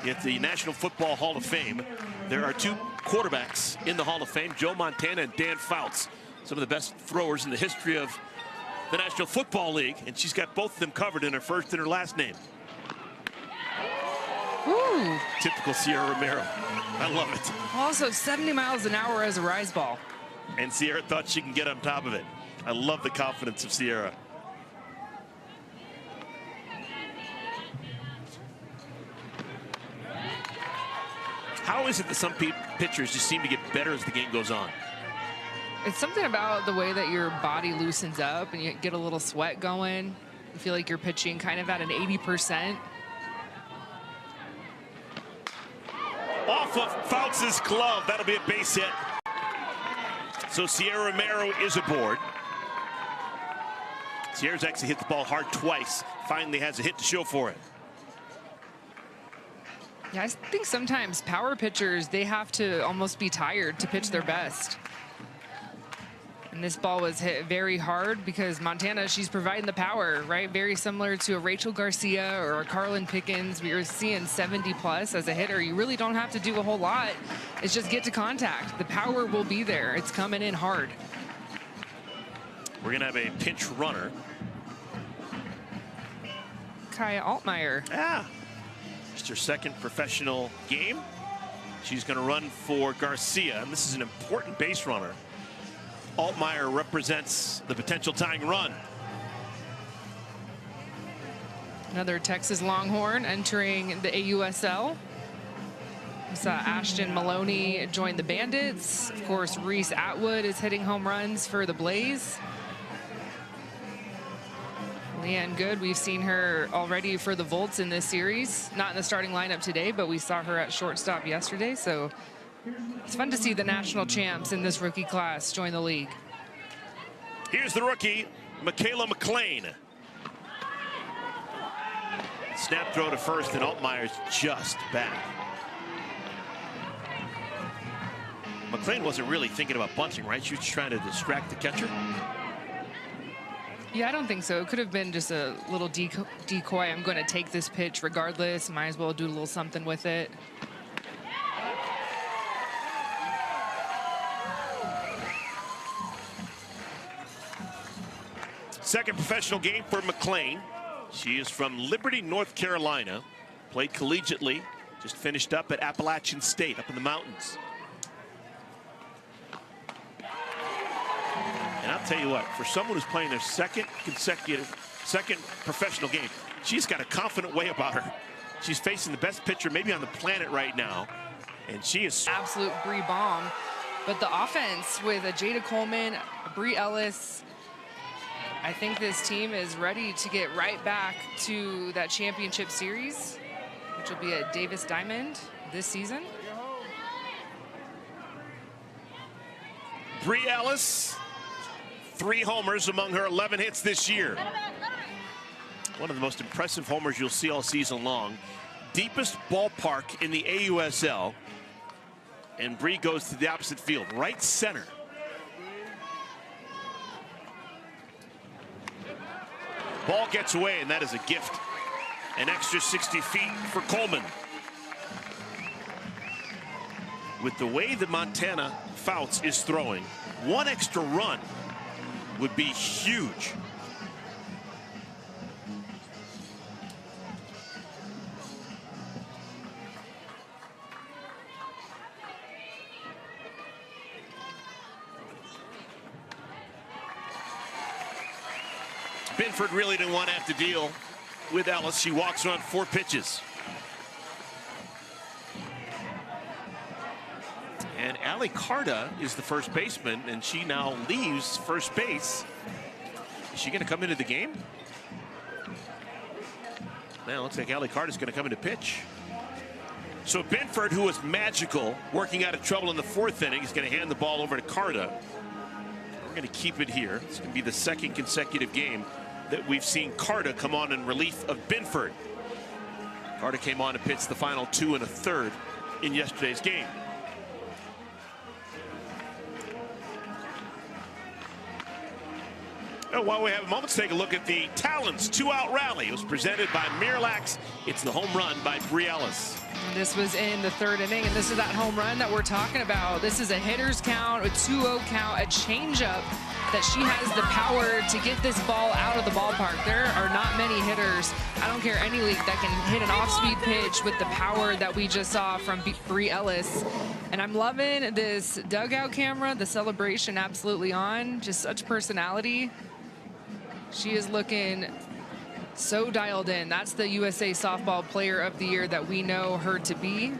at the National Football Hall of Fame, there are 2 quarterbacks in the Hall of Fame, Joe Montana and Dan Fouts, some of the best throwers in the history of the National Football League, and she's got both of them covered in her first and her last name. Ooh. Typical Sierra Romero. I love it. Also 70 miles an hour as a rise ball. And Sierra thought she can get on top of it. I love the confidence of Sierra. How is it that some pitchers just seem to get better as the game goes on? It's something about the way that your body loosens up and you get a little sweat going. You feel like you're pitching kind of at an 80%. Off of Fouts' glove, that'll be a base hit. So Sierra Romero is aboard. Sierra's actually hit the ball hard twice. Finally has a hit to show for it. Yeah, I think sometimes power pitchers, they have to almost be tired to pitch their best. And this ball was hit very hard because Montana, she's providing the power, right? Very similar to a Rachel Garcia or a Carlin Pickens. We were seeing 70 plus as a hitter. You really don't have to do a whole lot. It's just get to contact. The power will be there. It's coming in hard. We're going to have a pinch runner. Kaya Altmaier. Yeah. Just her second professional game. She's going to run for Garcia, and this is an important base runner. Altmaier represents the potential tying run. Another Texas Longhorn entering the AUSL. We saw Ashton Maloney join the Bandits. Of course, Reese Atwood is hitting home runs for the Blaze. Leanne Good, we've seen her already for the Volts in this series. Not in the starting lineup today, but we saw her at shortstop yesterday. So it's fun to see the national champs in this rookie class join the league. Here's the rookie, Michaela McLean. Snap throw to first, and Altmaier's just back. McLean wasn't really thinking about bunting, right? She was trying to distract the catcher. Yeah, I don't think so. It could have been just a little decoy. I'm going to take this pitch regardless. Might as well do a little something with it. Second professional game for McLean. She is from Liberty, North Carolina. Played collegiately. Just finished up at Appalachian State up in the mountains. And I'll tell you what, for someone who's playing their second professional game, she's got a confident way about her. She's facing the best pitcher maybe on the planet right now. And she is absolute Bree bomb. But the offense with a Jada Coleman, a Bree Ellis, I think this team is ready to get right back to that championship series, which will be at Davis Diamond this season. Bree Ellis, 3 homers among her 11 hits this year. One of the most impressive homers you'll see all season long. Deepest ballpark in the AUSL. And Bree goes to the opposite field, right center. Ball gets away, and that is a gift. An extra 60 feet for Coleman. With the way that Montana Fouts is throwing, 1 extra run would be huge. Binford really didn't want to have to deal with Ellis. She walks around 4 pitches. And Allie Carta is the first baseman, and she now leaves first base. Is she going to come into the game? Now, looks like Allie Carta is going to come into pitch. So Binford, who was magical, working out of trouble in the 4th inning, is going to hand the ball over to Carta. We're going to keep it here. It's going to be the second consecutive game that we've seen Carta come on in relief of Binford. Carta came on to pitch the final 2 1/3 in yesterday's game. And while we have a moment, let's take a look at the Talons 2-out rally. It was presented by Miralax. It's the home run by Bree Ellis. This was in the 3rd inning, and this is that home run that we're talking about. This is a hitter's count, a 2-0 count, a changeup that she has the power to get this ball out of the ballpark. There are not many hitters, I don't care any league, that can hit an off-speed pitch with the power that we just saw from Bri Ellis. And I'm loving this dugout camera, the celebration absolutely on, just such personality. She is looking so dialed in. That's the USA Softball Player of the Year that we know her to be.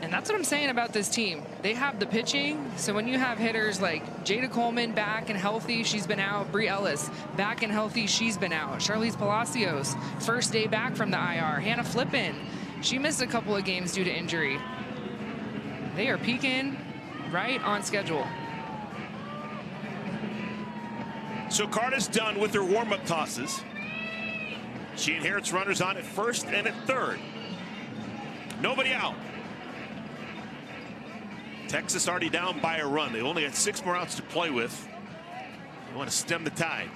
And that's what I'm saying about this team. They have the pitching. So when you have hitters like Jada Coleman back and healthy, she's been out. Bri Ellis back and healthy, she's been out. Charlize Palacios, first day back from the IR. Hannah Flippin, she missed a couple of games due to injury. They are peaking right on schedule. So Carter's done with her warm-up tosses. She inherits runners on at 1st and at 3rd. Nobody out. Texas already down by a run. They only got 6 more outs to play with. They want to stem the tide.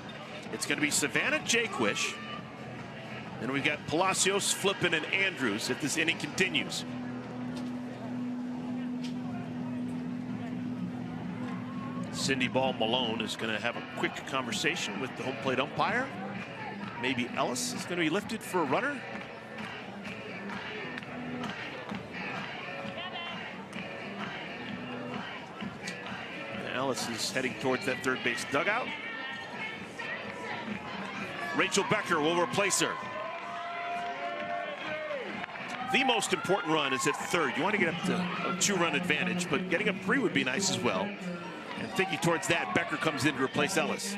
It's going to be Savannah Jaquish. And we've got Palacios, Flippin, and Andrews if this inning continues. Cindy Ball Malone is going to have a quick conversation with the home plate umpire. Maybe Ellis is going to be lifted for a runner. Ellis is heading towards that 3rd base dugout. Rachel Becker will replace her. The most important run is at 3rd. You want to get up to a 2-run advantage, but getting up 3 would be nice as well. And thinking towards that, Becker comes in to replace Ellis.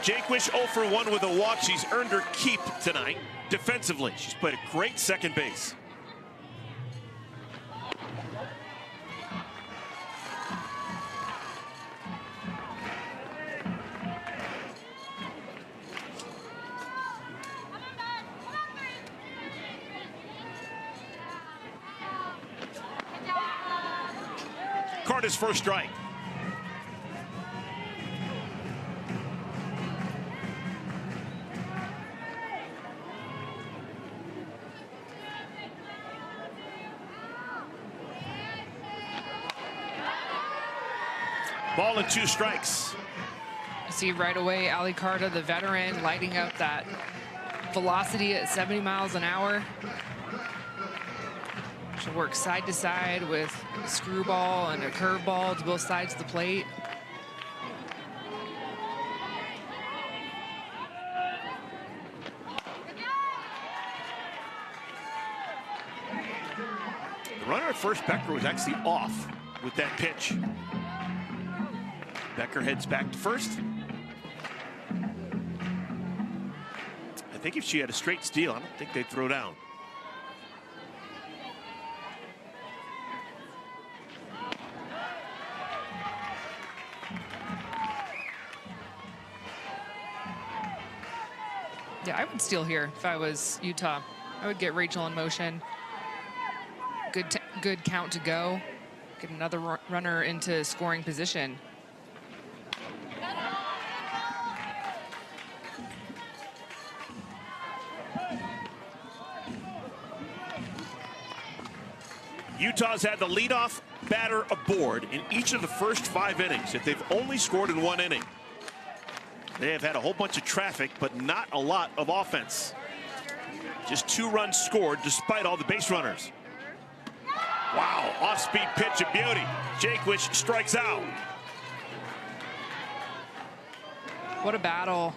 Jaquish 0 for 1 with a walk. She's earned her keep tonight. Defensively, she's played a great second base. Carter's first strike. Ball and 2 strikes. You see right away Ali Carter, the veteran, lighting up that velocity at 70 miles an hour. She'll work side to side with a screwball and a curveball to both sides of the plate. The runner at first, Becker, was actually off with that pitch. Becker heads back to 1st. I think if she had a straight steal, I don't think they'd throw down. Yeah, I would steal here if I was Utah. I would get Rachel in motion. Good count to go. Get another runner into scoring position. Utah's had the leadoff batter aboard in each of the first 5 innings. If they've only scored in 1 inning. They have had a whole bunch of traffic, but not a lot of offense. Just 2 runs scored despite all the base runners. Wow, off-speed pitch of beauty. Jaquish strikes out. What a battle.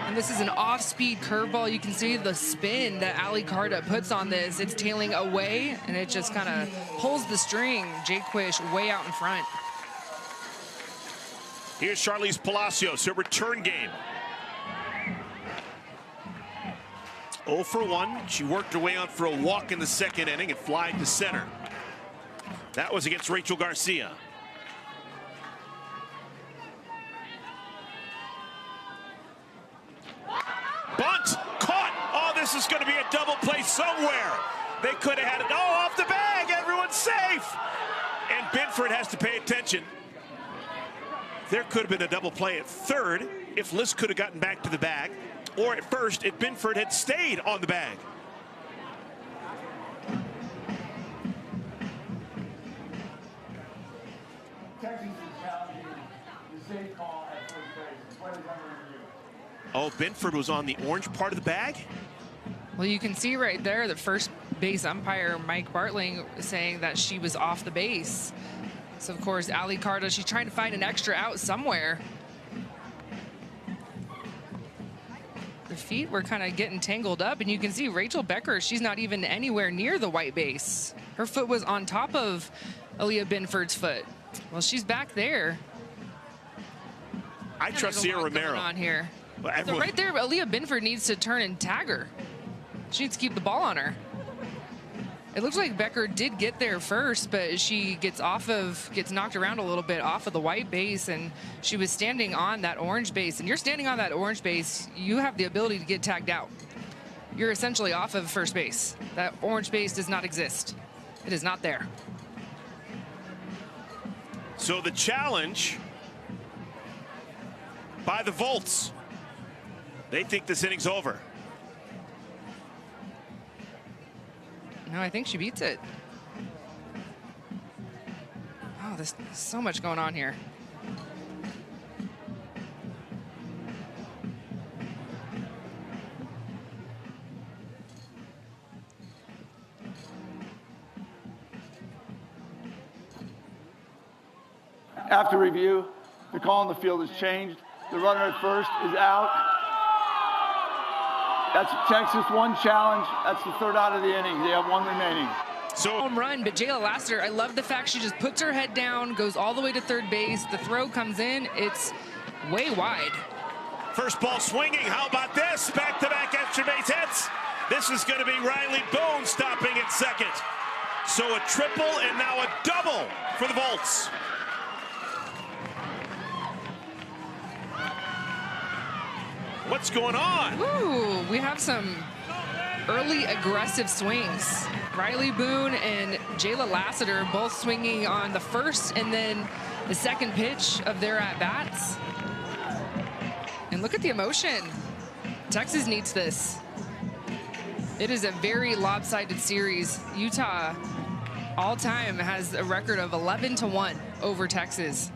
And this is an off-speed curveball. You can see the spin that Ali Carta puts on this. It's tailing away, and it just kind of pulls the string. Jaquish way out in front. Here's Charlize Palacios, her return game. 0 for 1. She worked her way on for a walk in the 2nd inning and flied to center. That was against Rachel Garcia. Bunt, caught. Oh, this is going to be a double play somewhere. They could have had it. Oh, off the bag. Everyone's safe. And Binford has to pay attention. there could have been a double play at third if Liz could have gotten back to the bag, or at first if Binford had stayed on the bag. Oh, Binford was on the orange part of the bag? Well, you can see right there that first base umpire Mike Bartling saying that she was off the base. So, of course, Ali Cardo, she's trying to find an extra out somewhere. The feet were kind of getting tangled up, and you can see Rachel Becker, she's not even anywhere near the white base. Her foot was on top of Aaliyah Binford's foot. Well, she's back there. I trust Sierra Romero. On here. Well, so right there, Aaliyah Binford needs to turn and tag her. She needs to keep the ball on her. It looks like Becker did get there first, but she gets knocked around a little bit off of the white base, and she was standing on that orange base. And you're standing on that orange base, you have the ability to get tagged out. You're essentially off of first base. That orange base does not exist. It is not there. So the challenge by the Volts. They think this inning's over. No, I think she beats it. Oh, there's so much going on here. After review, the call on the field has changed. The runner at first is out. That's Texas, one challenge. That's the third out of the inning. They have one remaining. So home run, but Jayla Lassiter, I love the fact she just puts her head down, goes all the way to third base. The throw comes in. It's way wide. First ball swinging. How about this? Back-to-back extra base hits. This is going to be Riley Boone stopping at second. So a triple and now a double for the Volts. What's going on? Ooh, we have some early aggressive swings. Riley Boone and Jayla Lassiter both swinging on the first and then the second pitch of their at-bats. And look at the emotion. Texas needs this. It is a very lopsided series. Utah all-time has a record of 11-1 over Texas.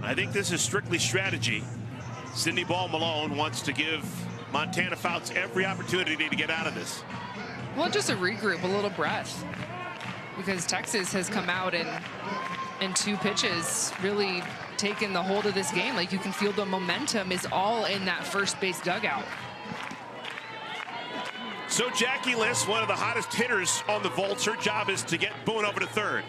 I think this is strictly strategy. Sydney Ball Malone wants to give Montana Fouts every opportunity to get out of this. Well, just a regroup, a little breath, because Texas has come out and in two pitches really taken the hold of this game. Like, you can feel the momentum is all in that first base dugout. So Jackie Liss, one of the hottest hitters on the Volts, her job is to get Boone over to third.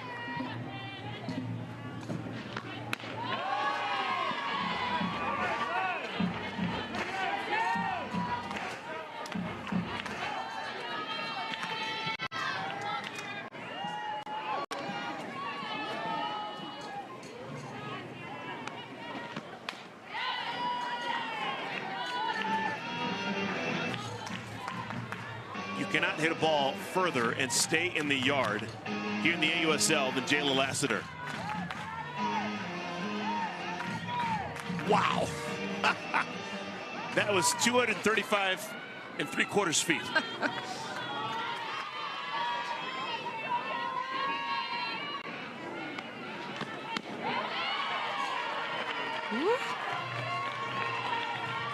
Cannot hit a ball further and stay in the yard here in the AUSL than Jayla Lassiter. Wow. That was 235 3/4 feet.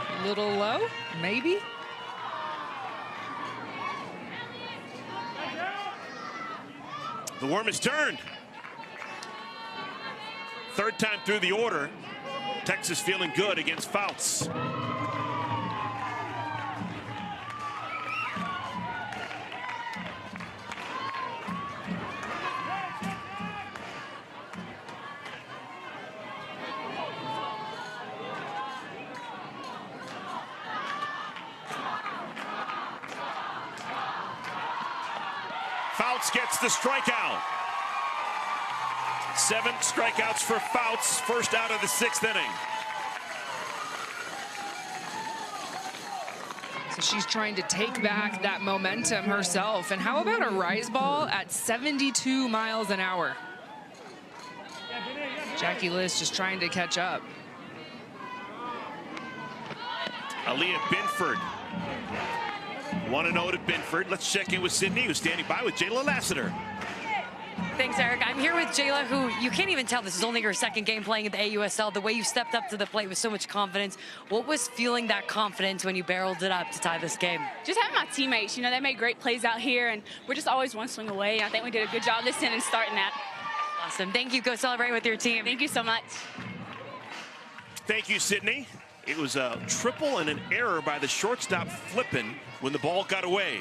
A little low, maybe. The worm is turned. Third time through the order. Texas feeling good against Fouts. Fouts gets the strikeout. 7 strikeouts for Fouts, first out of the 6th inning. So she's trying to take back that momentum herself. And how about a rise ball at 72 miles an hour? Jackie Liss just trying to catch up. Aaliyah Binford. 1-0 to Binford. Let's check in with Sydney, who's standing by with Jayla Lassiter. Thanks, Eric. I'm here with Jayla, who you can't even tell this is only her second game playing at the AUSL. The way you stepped up to the plate with so much confidence. What was feeling that confidence when you barreled it up to tie this game? Just having my teammates, you know, they made great plays out here, and we're just always one swing away. I think we did a good job this inning starting that. Awesome. Thank you. Go celebrate with your team. Thank you so much. Thank you, Sydney. It was a triple and an error by the shortstop Flippin when the ball got away.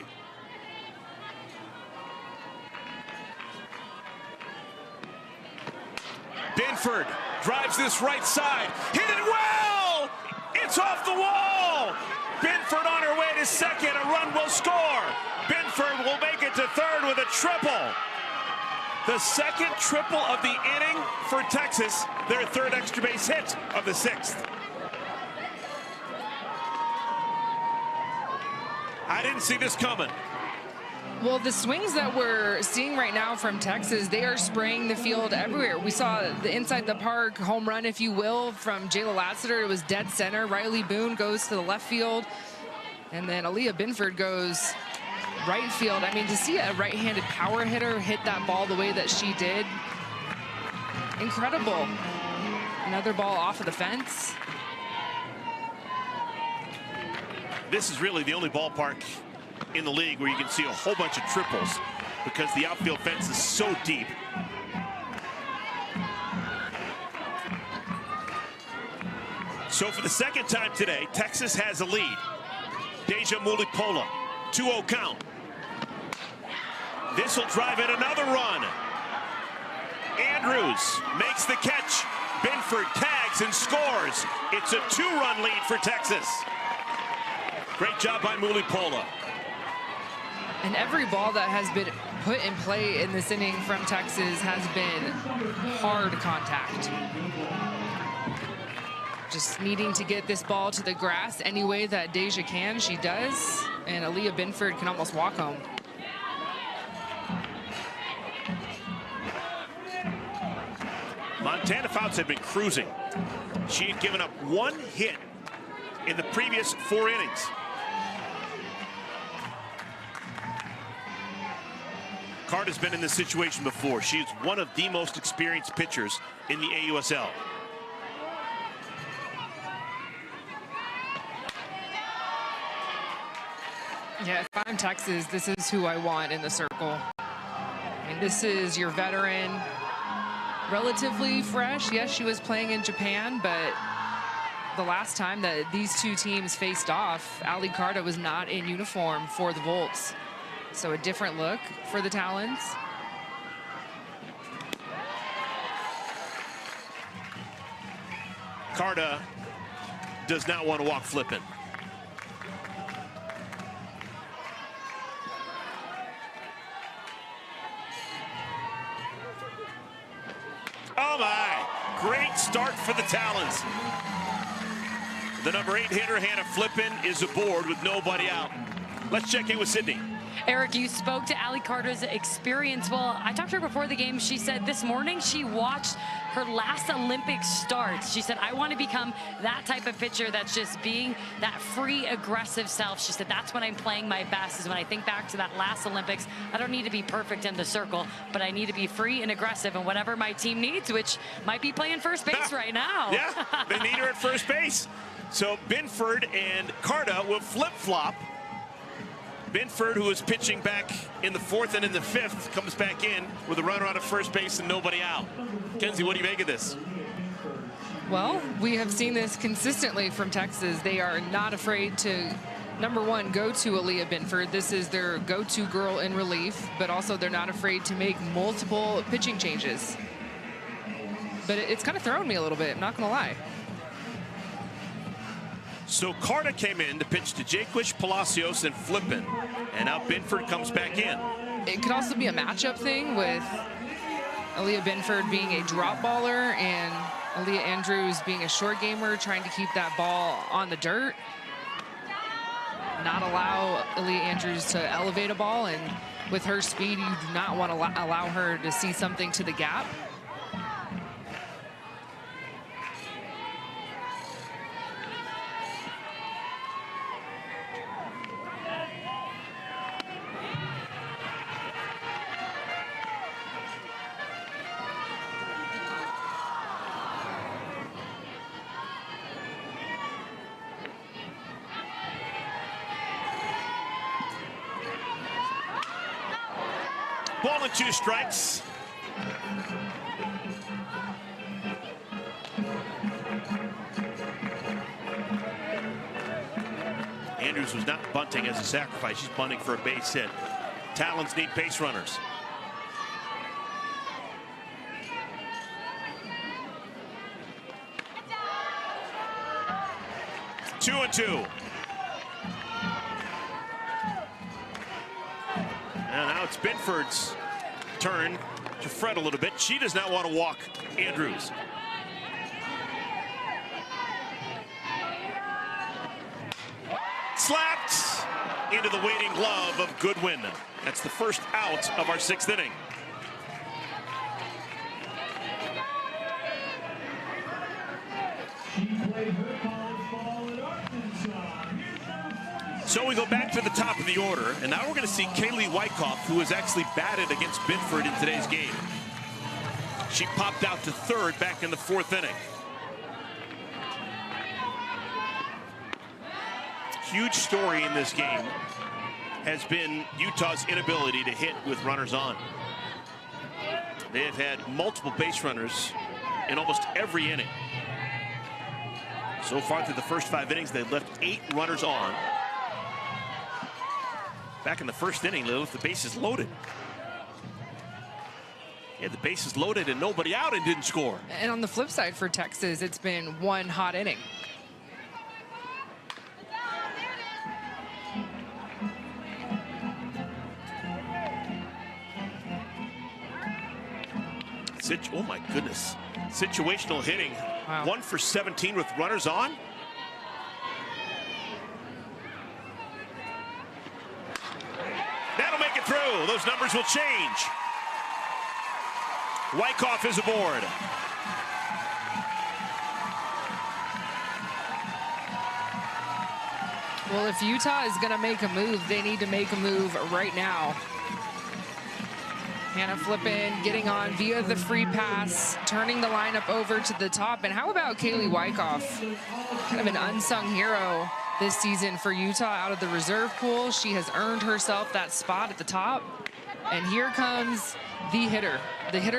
Binford drives this right side. Hit it well! It's off the wall! Binford on her way to second. A run will score. Binford will make it to third with a triple. The second triple of the inning for Texas. Their third extra base hit of the sixth. I didn't see this coming. Well, the swings that we're seeing right now from Texas, they are spraying the field everywhere. We saw the inside the park home run, if you will, from Jayla Lassiter. It was dead center. Riley Boone goes to the left field. And then Aaliyah Binford goes right field. I mean, to see a right-handed power hitter hit that ball the way that she did, incredible. Another ball off of the fence. This is really the only ballpark in the league where you can see a whole bunch of triples because the outfield fence is so deep. So for the second time today, Texas has a lead. Deja Mulipola, 2-0 count. This will drive in another run. Andrews makes the catch. Binford tags and scores. It's a 2-run lead for Texas. Great job by Mulipola. And every ball that has been put in play in this inning from Texas has been hard contact. Just needing to get this ball to the grass any way that Deja can, she does. And Aaliyah Binford can almost walk home. Montana Fouts had been cruising. She had given up one hit in the previous 4 innings. Carter's been in this situation before. She's one of the most experienced pitchers in the AUSL. Yeah, if I'm Texas, this is who I want in the circle. I mean, this is your veteran, relatively fresh. Yes, she was playing in Japan, but the last time that these two teams faced off, Ali Carter was not in uniform for the Volts. So a different look for the Talons. Carter does not want to walk Flippin. Oh my, great start for the Talons. The number 8 hitter, Hannah Flippin, is aboard with nobody out. Let's check in with Sydney. Eric, you spoke to Ali Carter's experience. Well, I talked to her before the game. She said this morning she watched her last Olympic starts. She said, I want to become that type of pitcher that's just being that free, aggressive self. She said, that's when I'm playing my best, is when I think back to that last Olympics. I don't need to be perfect in the circle, but I need to be free and aggressive, and whatever my team needs, which might be playing first base right now. Yeah, they need her at first base. So Binford and Carter will flip-flop. Binford, who is pitching back in the 4th and in the 5th, comes back in with a runner on at first base and nobody out. Kenzie, what do you make of this? Well, we have seen this consistently from Texas. They are not afraid to, number one, go to Aaliyah Binford. This is their go-to girl in relief, but also they're not afraid to make multiple pitching changes. But it's kind of thrown me a little bit, I'm not going to lie. So Carter came in to pitch to Jaquish, Palacios, and Flippin. And now Binford comes back in. It could also be a matchup thing with Aaliyah Binford being a drop baller and Aaliyah Andrews being a short gamer, trying to keep that ball on the dirt. Not allow Aaliyah Andrews to elevate a ball, and with her speed, you do not want to allow her to see something to the gap. Ball and 2 strikes. Andrews was not bunting as a sacrifice. She's bunting for a base hit. Talons need base runners. Two and 2. And now it's Binford's turn to fret a little bit. She does not want to walk Andrews. Slapped into the waiting glove of Goodwin. That's the first out of our 6th inning. So we go back to the top of the order, and now we're going to see Kaylee Wyckoff, who has actually batted against Binford in today's game. She popped out to 3rd back in the 4th inning. Huge story in this game has been Utah's inability to hit with runners on. They have had multiple base runners in almost every inning. So far through the first 5 innings, they've left 8 runners on. Back in the 1st inning, they left the bases loaded. Yeah, the bases loaded and nobody out and didn't score. And on the flip side for Texas, it's been 1 hot inning. Oh my goodness. Situational hitting. Wow. 1 for 17 with runners on. That'll make it through. Those numbers will change. Wyckoff is aboard. Well, if Utah is going to make a move, they need to make a move right now. Hannah Flippin getting on via the free pass, turning the lineup over to the top. And how about Kaylee Wyckoff? Kind of an unsung hero this season for Utah out of the reserve pool. She has earned herself that spot at the top. And here comes the hitter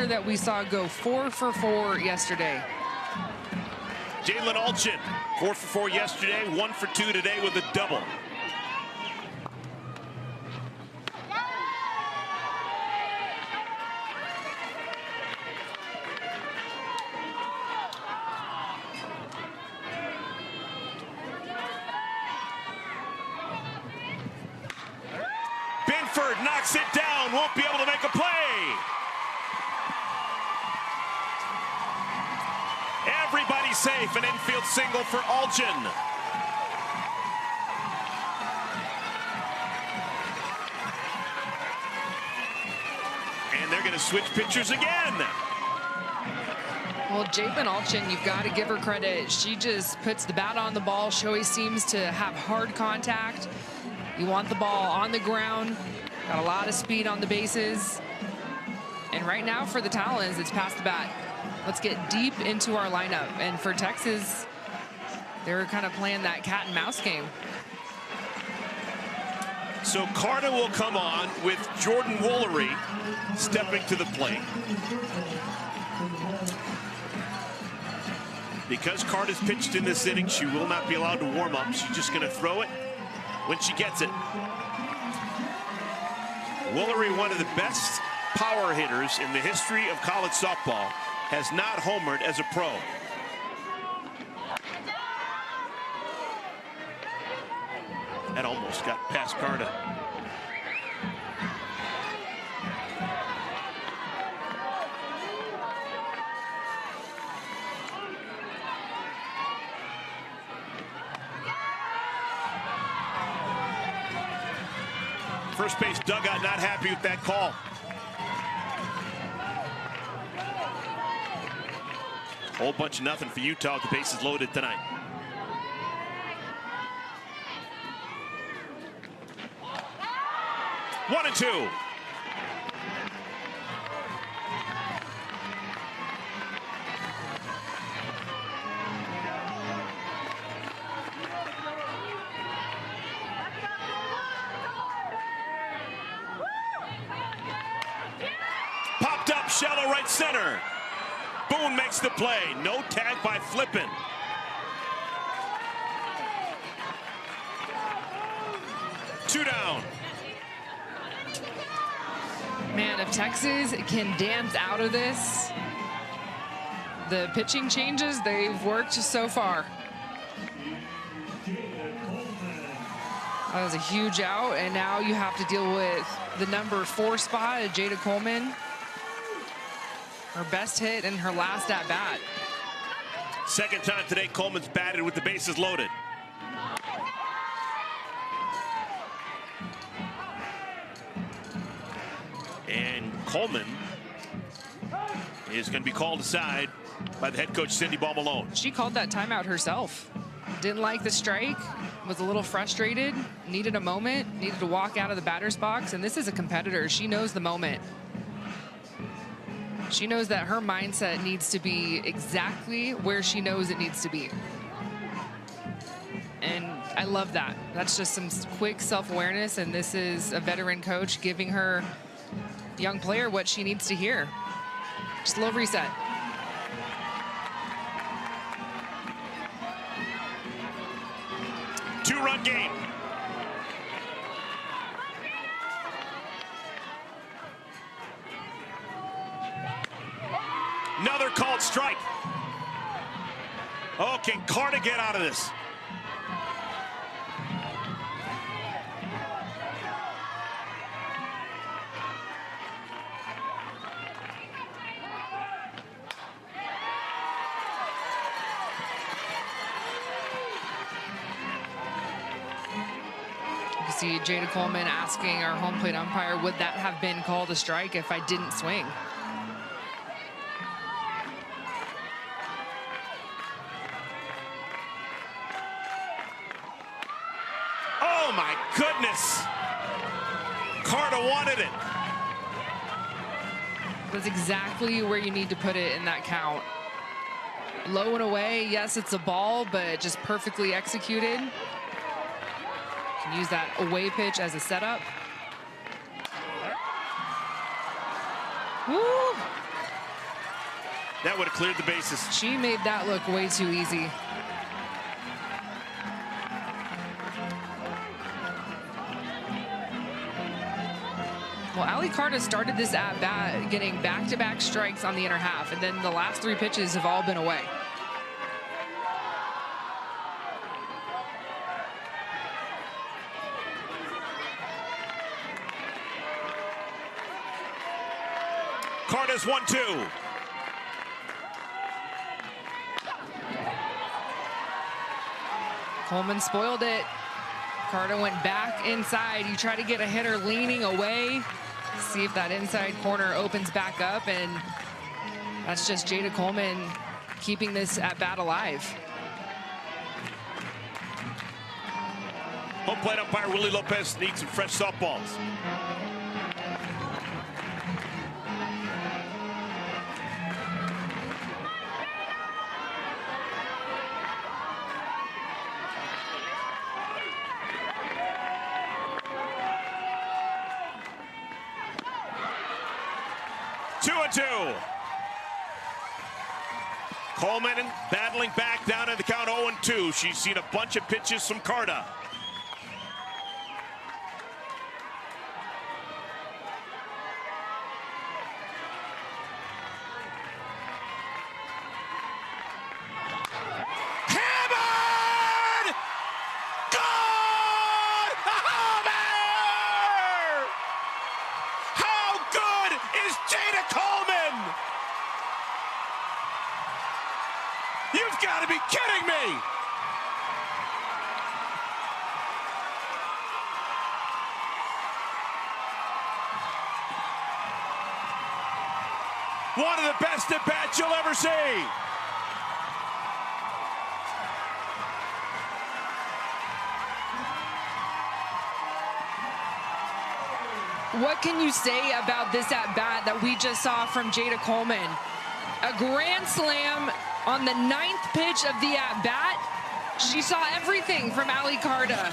that we saw go 4 for 4 yesterday. Jalen Alchin, 4 for 4 yesterday, 1 for 2 today with a double. Binford knocks it down, won't be able to make a play. Everybody safe, an infield single for Alchin. And they're going to switch pitchers again. Well, Jalen Alchin, you've got to give her credit. She just puts the bat on the ball. She always seems to have hard contact. You want the ball on the ground. Got a lot of speed on the bases. And right now for the Talons, it's past the bat. Let's get deep into our lineup. And for Texas, they're kind of playing that cat and mouse game. So Carter will come on with Jordan Woolery stepping to the plate. Because Carter's pitched in this inning, she will not be allowed to warm up. She's just going to throw it when she gets it. Woolery, one of the best power hitters in the history of college softball, has not homered as a pro. That almost got past Carter. First base dugout not happy with that call. Whole bunch of nothing for Utah with the bases loaded tonight. One and 2. shallow right center. Boone makes the play. No tag by Flippin. Two down. Man, if Texas can dance out of this, the pitching changes, they've worked so far. That was a huge out, and now you have to deal with the number 4 spot, Jada Coleman. Her best hit in her last at bat. Second time today, Coleman's batted with the bases loaded. And Coleman is going to be called aside by the head coach, Cindy Ball Malone. She called that timeout herself. Didn't like the strike, was a little frustrated, needed a moment, needed to walk out of the batter's box, and this is a competitor. She knows the moment. She knows that her mindset needs to be exactly where she knows it needs to be. And I love that. That's just some quick self-awareness, and this is a veteran coach giving her young player what she needs to hear. Just a little reset. Two-run game. Another called strike. Oh, can Carter get out of this? You can see Jada Coleman asking our home plate umpire, would that have been called a strike if I didn't swing? Oh my goodness. Carter wanted it. That's exactly where you need to put it in that count. Low and away, yes, it's a ball, but just perfectly executed. Can use that away pitch as a setup. Woo! That would have cleared the bases. She made that look way too easy. Well, Ali Carter started this at-bat getting back-to-back strikes on the inner half, and then the last 3 pitches have all been away. Carter's 1-2. Coleman spoiled it. Carter went back inside. You try to get a hitter leaning away. See if that inside corner opens back up, and that's just Jada Coleman keeping this at-bat alive. Home plate umpire Willie Lopez needs some fresh softballs. Coleman battling back down in the count 0-2. She's seen a bunch of pitches from Carter. Hammered! Gone! A homer! How good is Jada Coleman? You've got to be kidding me! One of the best at-bats you'll ever see. What can you say about this at-bat that we just saw from Jada Coleman? A grand slam on the 9th pitch of the at-bat. She saw everything from Ali Carter.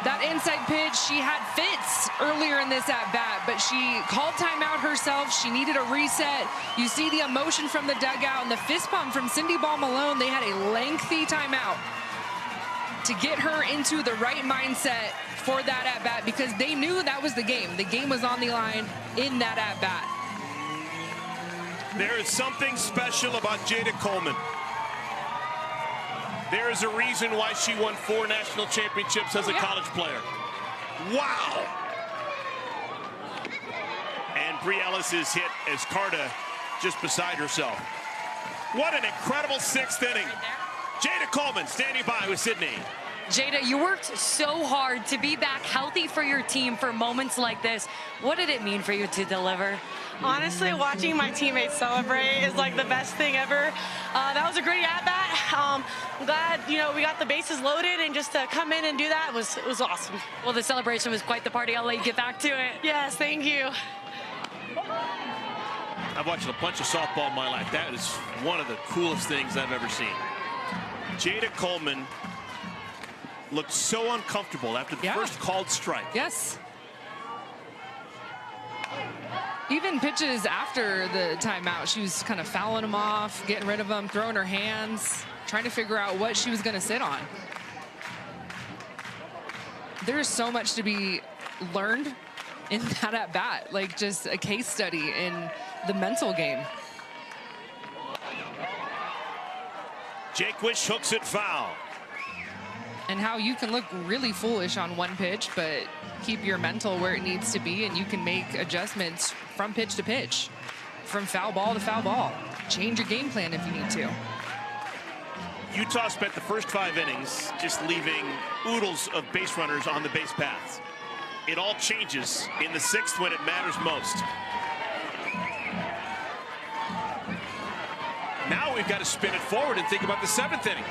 That inside pitch, she had fits earlier in this at-bat, but she called timeout herself. She needed a reset. You see the emotion from the dugout and the fist pump from Cindy Ball Malone. They had a lengthy timeout to get her into the right mindset for that at-bat because they knew that was the game. The game was on the line in that at-bat. There is something special about Jada Coleman. There is a reason why she won 4 national championships as a college player. Wow! And Brie Ellis is hit as Carta just beside herself. What an incredible 6th inning. Jada Coleman standing by with Sydney. Jada, you worked so hard to be back healthy for your team for moments like this. What did it mean for you to deliver? Honestly, watching my teammates celebrate is like the best thing ever. That was a great at-bat. I'm glad, you know, we got the bases loaded, and just to come in and do that was awesome. Well, the celebration was quite the party. I'll let you get back to it. Yes, thank you. I've watched a bunch of softball in my life. That is one of the coolest things I've ever seen. Jada Coleman looked so uncomfortable after the first called strike. Yes. Even pitches after the timeout, she was kind of fouling them off, getting rid of them, throwing her hands, trying to figure out what she was going to sit on. There's so much to be learned in that at-bat, like just a case study in the mental game. Jaquish hooks it foul. And how you can look really foolish on one pitch, but keep your mental where it needs to be, and you can make adjustments from pitch to pitch, from foul ball to foul ball. Change your game plan if you need to. Utah spent the first 5 innings just leaving oodles of base runners on the base paths. It all changes in the 6th when it matters most. Now we've got to spin it forward and think about the 7th inning.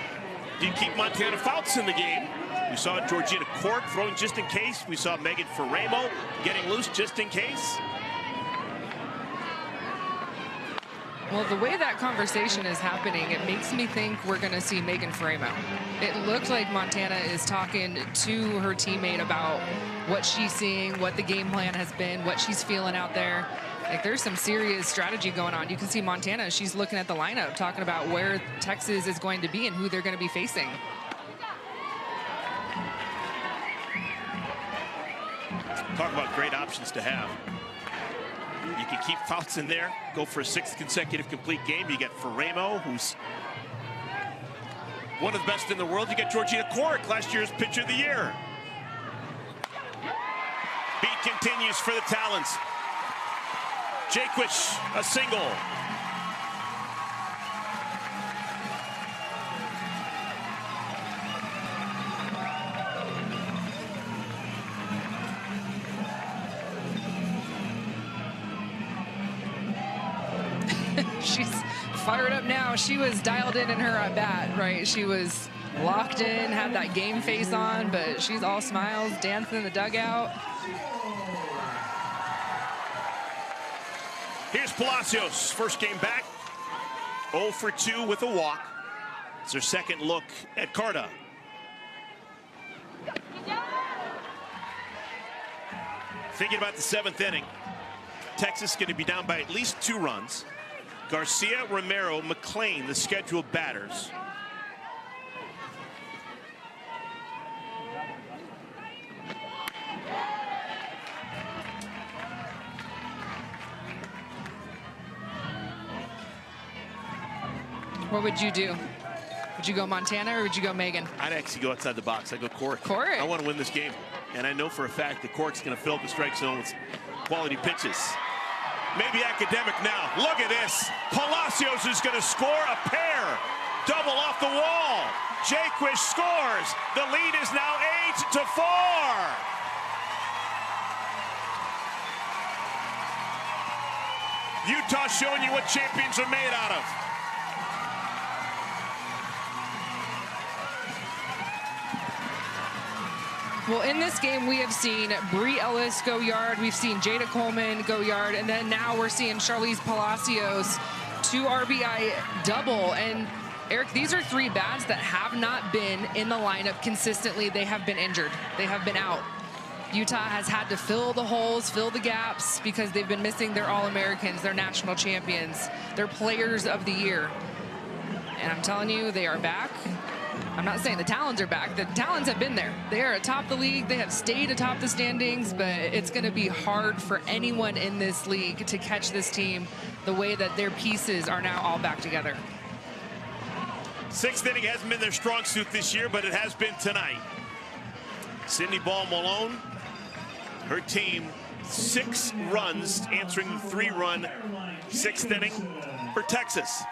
Do you keep Montana Fouts in the game? We saw Georgina Cork throwing just in case. We saw Megan Faremo getting loose just in case. Well, the way that conversation is happening, it makes me think we're going to see Megan Faremo. It looked like Montana is talking to her teammate about what she's seeing, what the game plan has been, what she's feeling out there. Like, there's some serious strategy going on. You can see Montana, she's looking at the lineup, talking about where Texas is going to be and who they're going to be facing. Talk about great options to have. You can keep Fouts in there, go for a 6th consecutive complete game. You get Faremo, who's one of the best in the world. You get Georgina Cork, last year's Pitcher of the Year. Beat continues for the Talons. Jaquish, a single. She's fired up now. She was dialed in her at bat, right? She was locked in, had that game face on, but she's all smiles, dancing in the dugout. Here's Palacios, first game back. 0 for 2 with a walk. It's her second look at Carta. Thinking about the 7th inning. Texas going to be down by at least 2 runs. Garcia, Romero, McLean, the scheduled batters. What would you do? Would you go Montana or would you go Megan? I'd actually go outside the box. I'd go Cork. Cork? I want to win this game. And I know for a fact that Cork's going to fill up the strike zone with quality pitches. Maybe academic now. Look at this. Palacios is going to score a pair. Double off the wall. Jaquish scores. The lead is now 8-4. Utah showing you what champions are made out of. Well, in this game, we have seen Brie Ellis go yard. We've seen Jada Coleman go yard. And then now we're seeing Charlize Palacios 2 RBI double. And Eric, these are 3 bats that have not been in the lineup consistently. They have been injured. They have been out. Utah has had to fill the holes, fill the gaps, because they've been missing their All-Americans, their national champions, their players of the year. And I'm telling you, they are back. I'm not saying the Talons are back. The Talons have been there. They are atop the league. They have stayed atop the standings, but it's going to be hard for anyone in this league to catch this team the way that their pieces are now all back together. 6th inning hasn't been their strong suit this year, but it has been tonight. Sydney Ball Malone, her team, 6 runs, answering the 3-run 6th inning for Texas.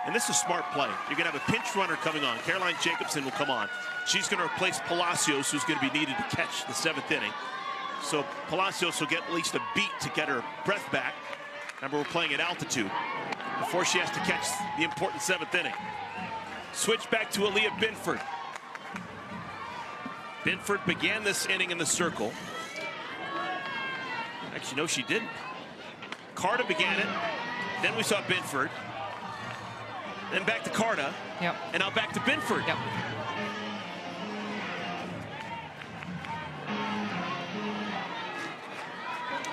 And this is smart play. You're going to have a pinch runner coming on. Caroline Jacobson will come on. She's going to replace Palacios, who's going to be needed to catch the 7th inning. So Palacios will get at least a beat to get her breath back. Remember, we're playing at altitude before she has to catch the important 7th inning. Switch back to Aaliyah Binford. Binford began this inning in the circle. Actually, no, she didn't. Carter began it. Then we saw Binford. Then back to Carter. Yep. And now back to Binford. Yep.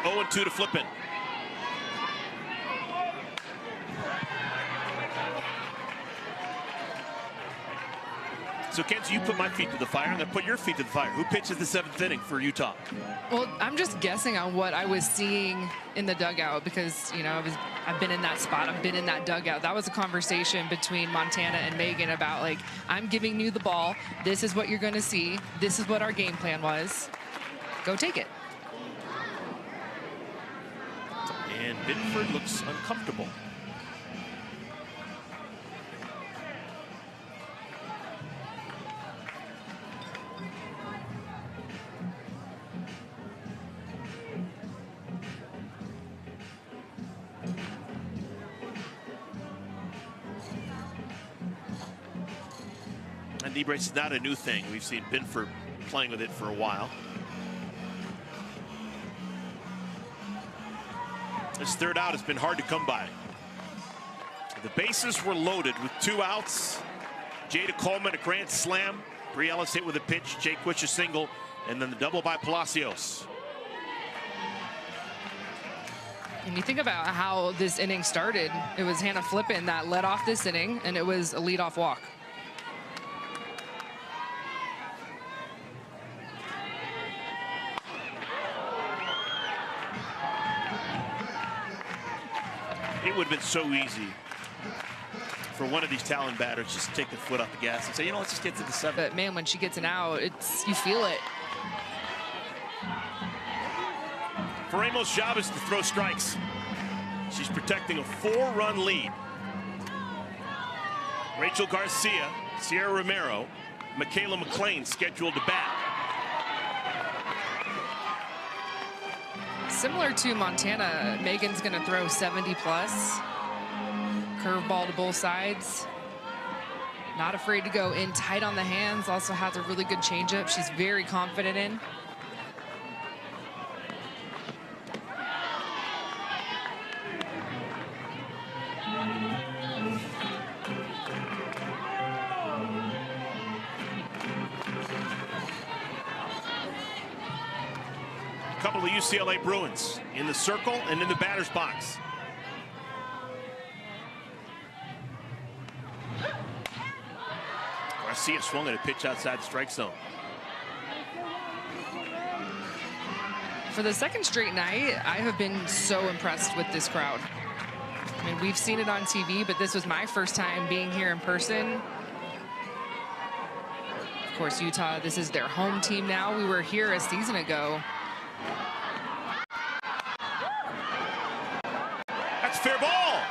Oh, 2 to Flippin. So, Kenzie, you put my feet to the fire, and then put your feet to the fire. Who pitches the 7th inning for Utah? Well, I'm just guessing on what I was seeing in the dugout because, you know, I've been in that spot. I've been in that dugout. That was a conversation between Montana and Megan about, like, I'm giving you the ball. This is what you're going to see. This is what our game plan was. Go take it. And Binford looks uncomfortable. And knee brace is not a new thing. We've seen Binford playing with it for a while. This 3rd out has been hard to come by. The bases were loaded with 2 outs. Jada Coleman, a grand slam. Brie Ellis hit with a pitch. Jake Quich a single. And then the double by Palacios. And you think about how this inning started. It was Hannah Flippin that led off this inning, and it was a leadoff walk. It would have been so easy for one of these Talon batters just to take the foot off the gas and say, you know, let's just get to the 7th. But man, when she gets an out, you feel it. Farimo's job is to throw strikes. She's protecting a 4-run lead. Rachel Garcia, Sierra Romero, Michaela McLean scheduled to bat. Similar to Montana, Megan's going to throw 70+. Curveball to both sides. Not afraid to go in tight on the hands. Also has a really good changeup she's very confident in. Couple of UCLA Bruins in the circle and in the batter's box. Garcia swung at a pitch outside the strike zone. For the 2nd straight night, I have been so impressed with this crowd. I mean, we've seen it on TV, but this was my first time being here in person. Of course, Utah, this is their home team now. We were here a season ago. That's fair ball.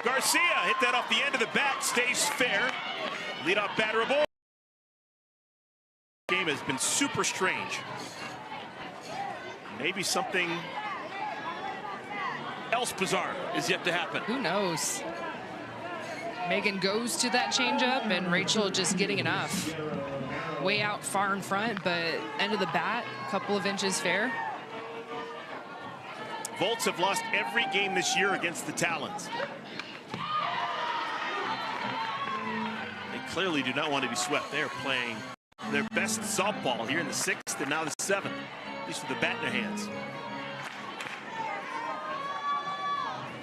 Garcia hit that off the end of the bat, stays fair. Leadoff batter aboard. Game has been super strange. Maybe something else bizarre is yet to happen. Who knows? Megan goes to that changeup, and Rachel just getting enough. Way out far in front, but end of the bat, a couple of inches fair. Volts have lost every game this year against the Talons. clearly do not want to be swept. They're playing their best softball here in the 6th and now the 7th, at least with the bat in their hands.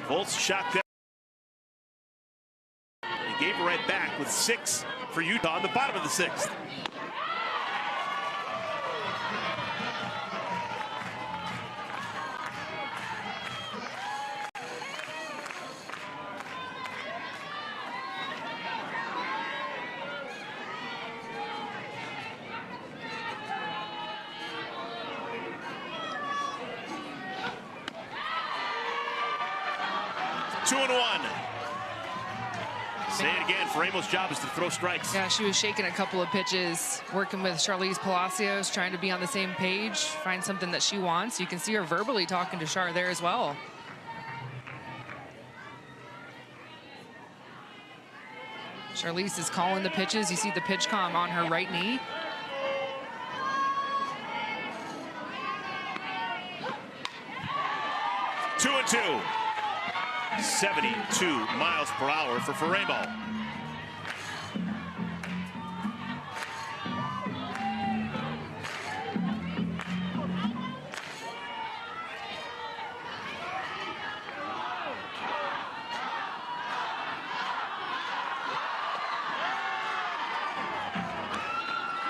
Volts shot that. He gave it right back with 6 for Utah on the bottom of the 6th. Two and one. Say it again, Ferremo's job is to throw strikes. Yeah, she was shaking a couple of pitches, working with Charlize Palacios, trying to be on the same page, find something that she wants. You can see her verbally talking to Char there as well. Charlize is calling the pitches. You see the pitch comm on her right knee. Two and two. 72 miles per hour for Ferremo.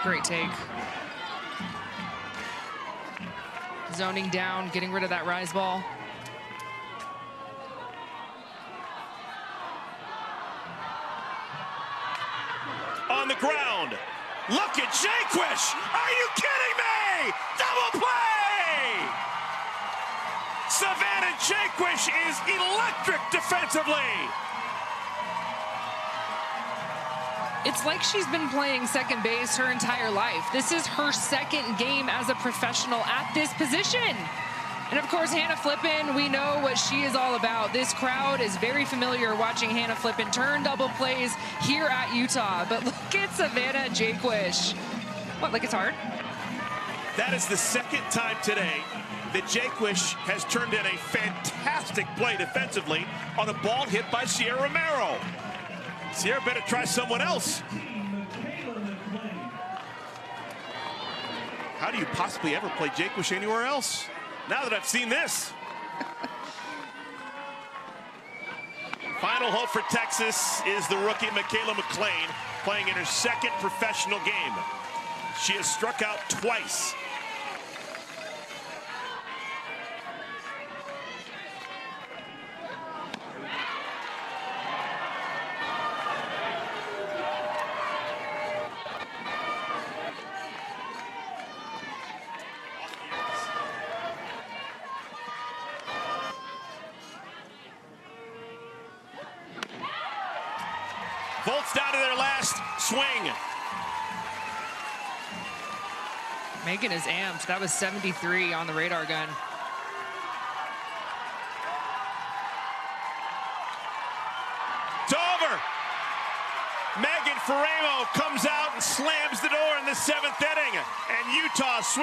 Great take. Zoning down, getting rid of that rise ball. On the ground. Look at Jaquish. Are you kidding me? Double play! Savannah Jaquish is electric defensively. It's like she's been playing second base her entire life. This is her second game as a professional at this position. And of course, Hannah Flippen, we know what she is all about. This crowd is very familiar watching Hannah Flippen turn double plays here at Utah. But look at Savannah Jaquish. What, like it's hard? That is the second time today that Jaquish has turned in a fantastic play defensively on a ball hit by Sierra Romero. Sierra better try someone else. How do you possibly ever play Jaquish anywhere else? Now that I've seen this. Final hope for Texas is the rookie Michaela McLean, playing in her second professional game. She has struck out twice. Volts down to their last swing. Megan is amped. That was 73 on the radar gun. It's over. Megan Ferremo comes out and slams the door in the 7th inning, and Utah sweeps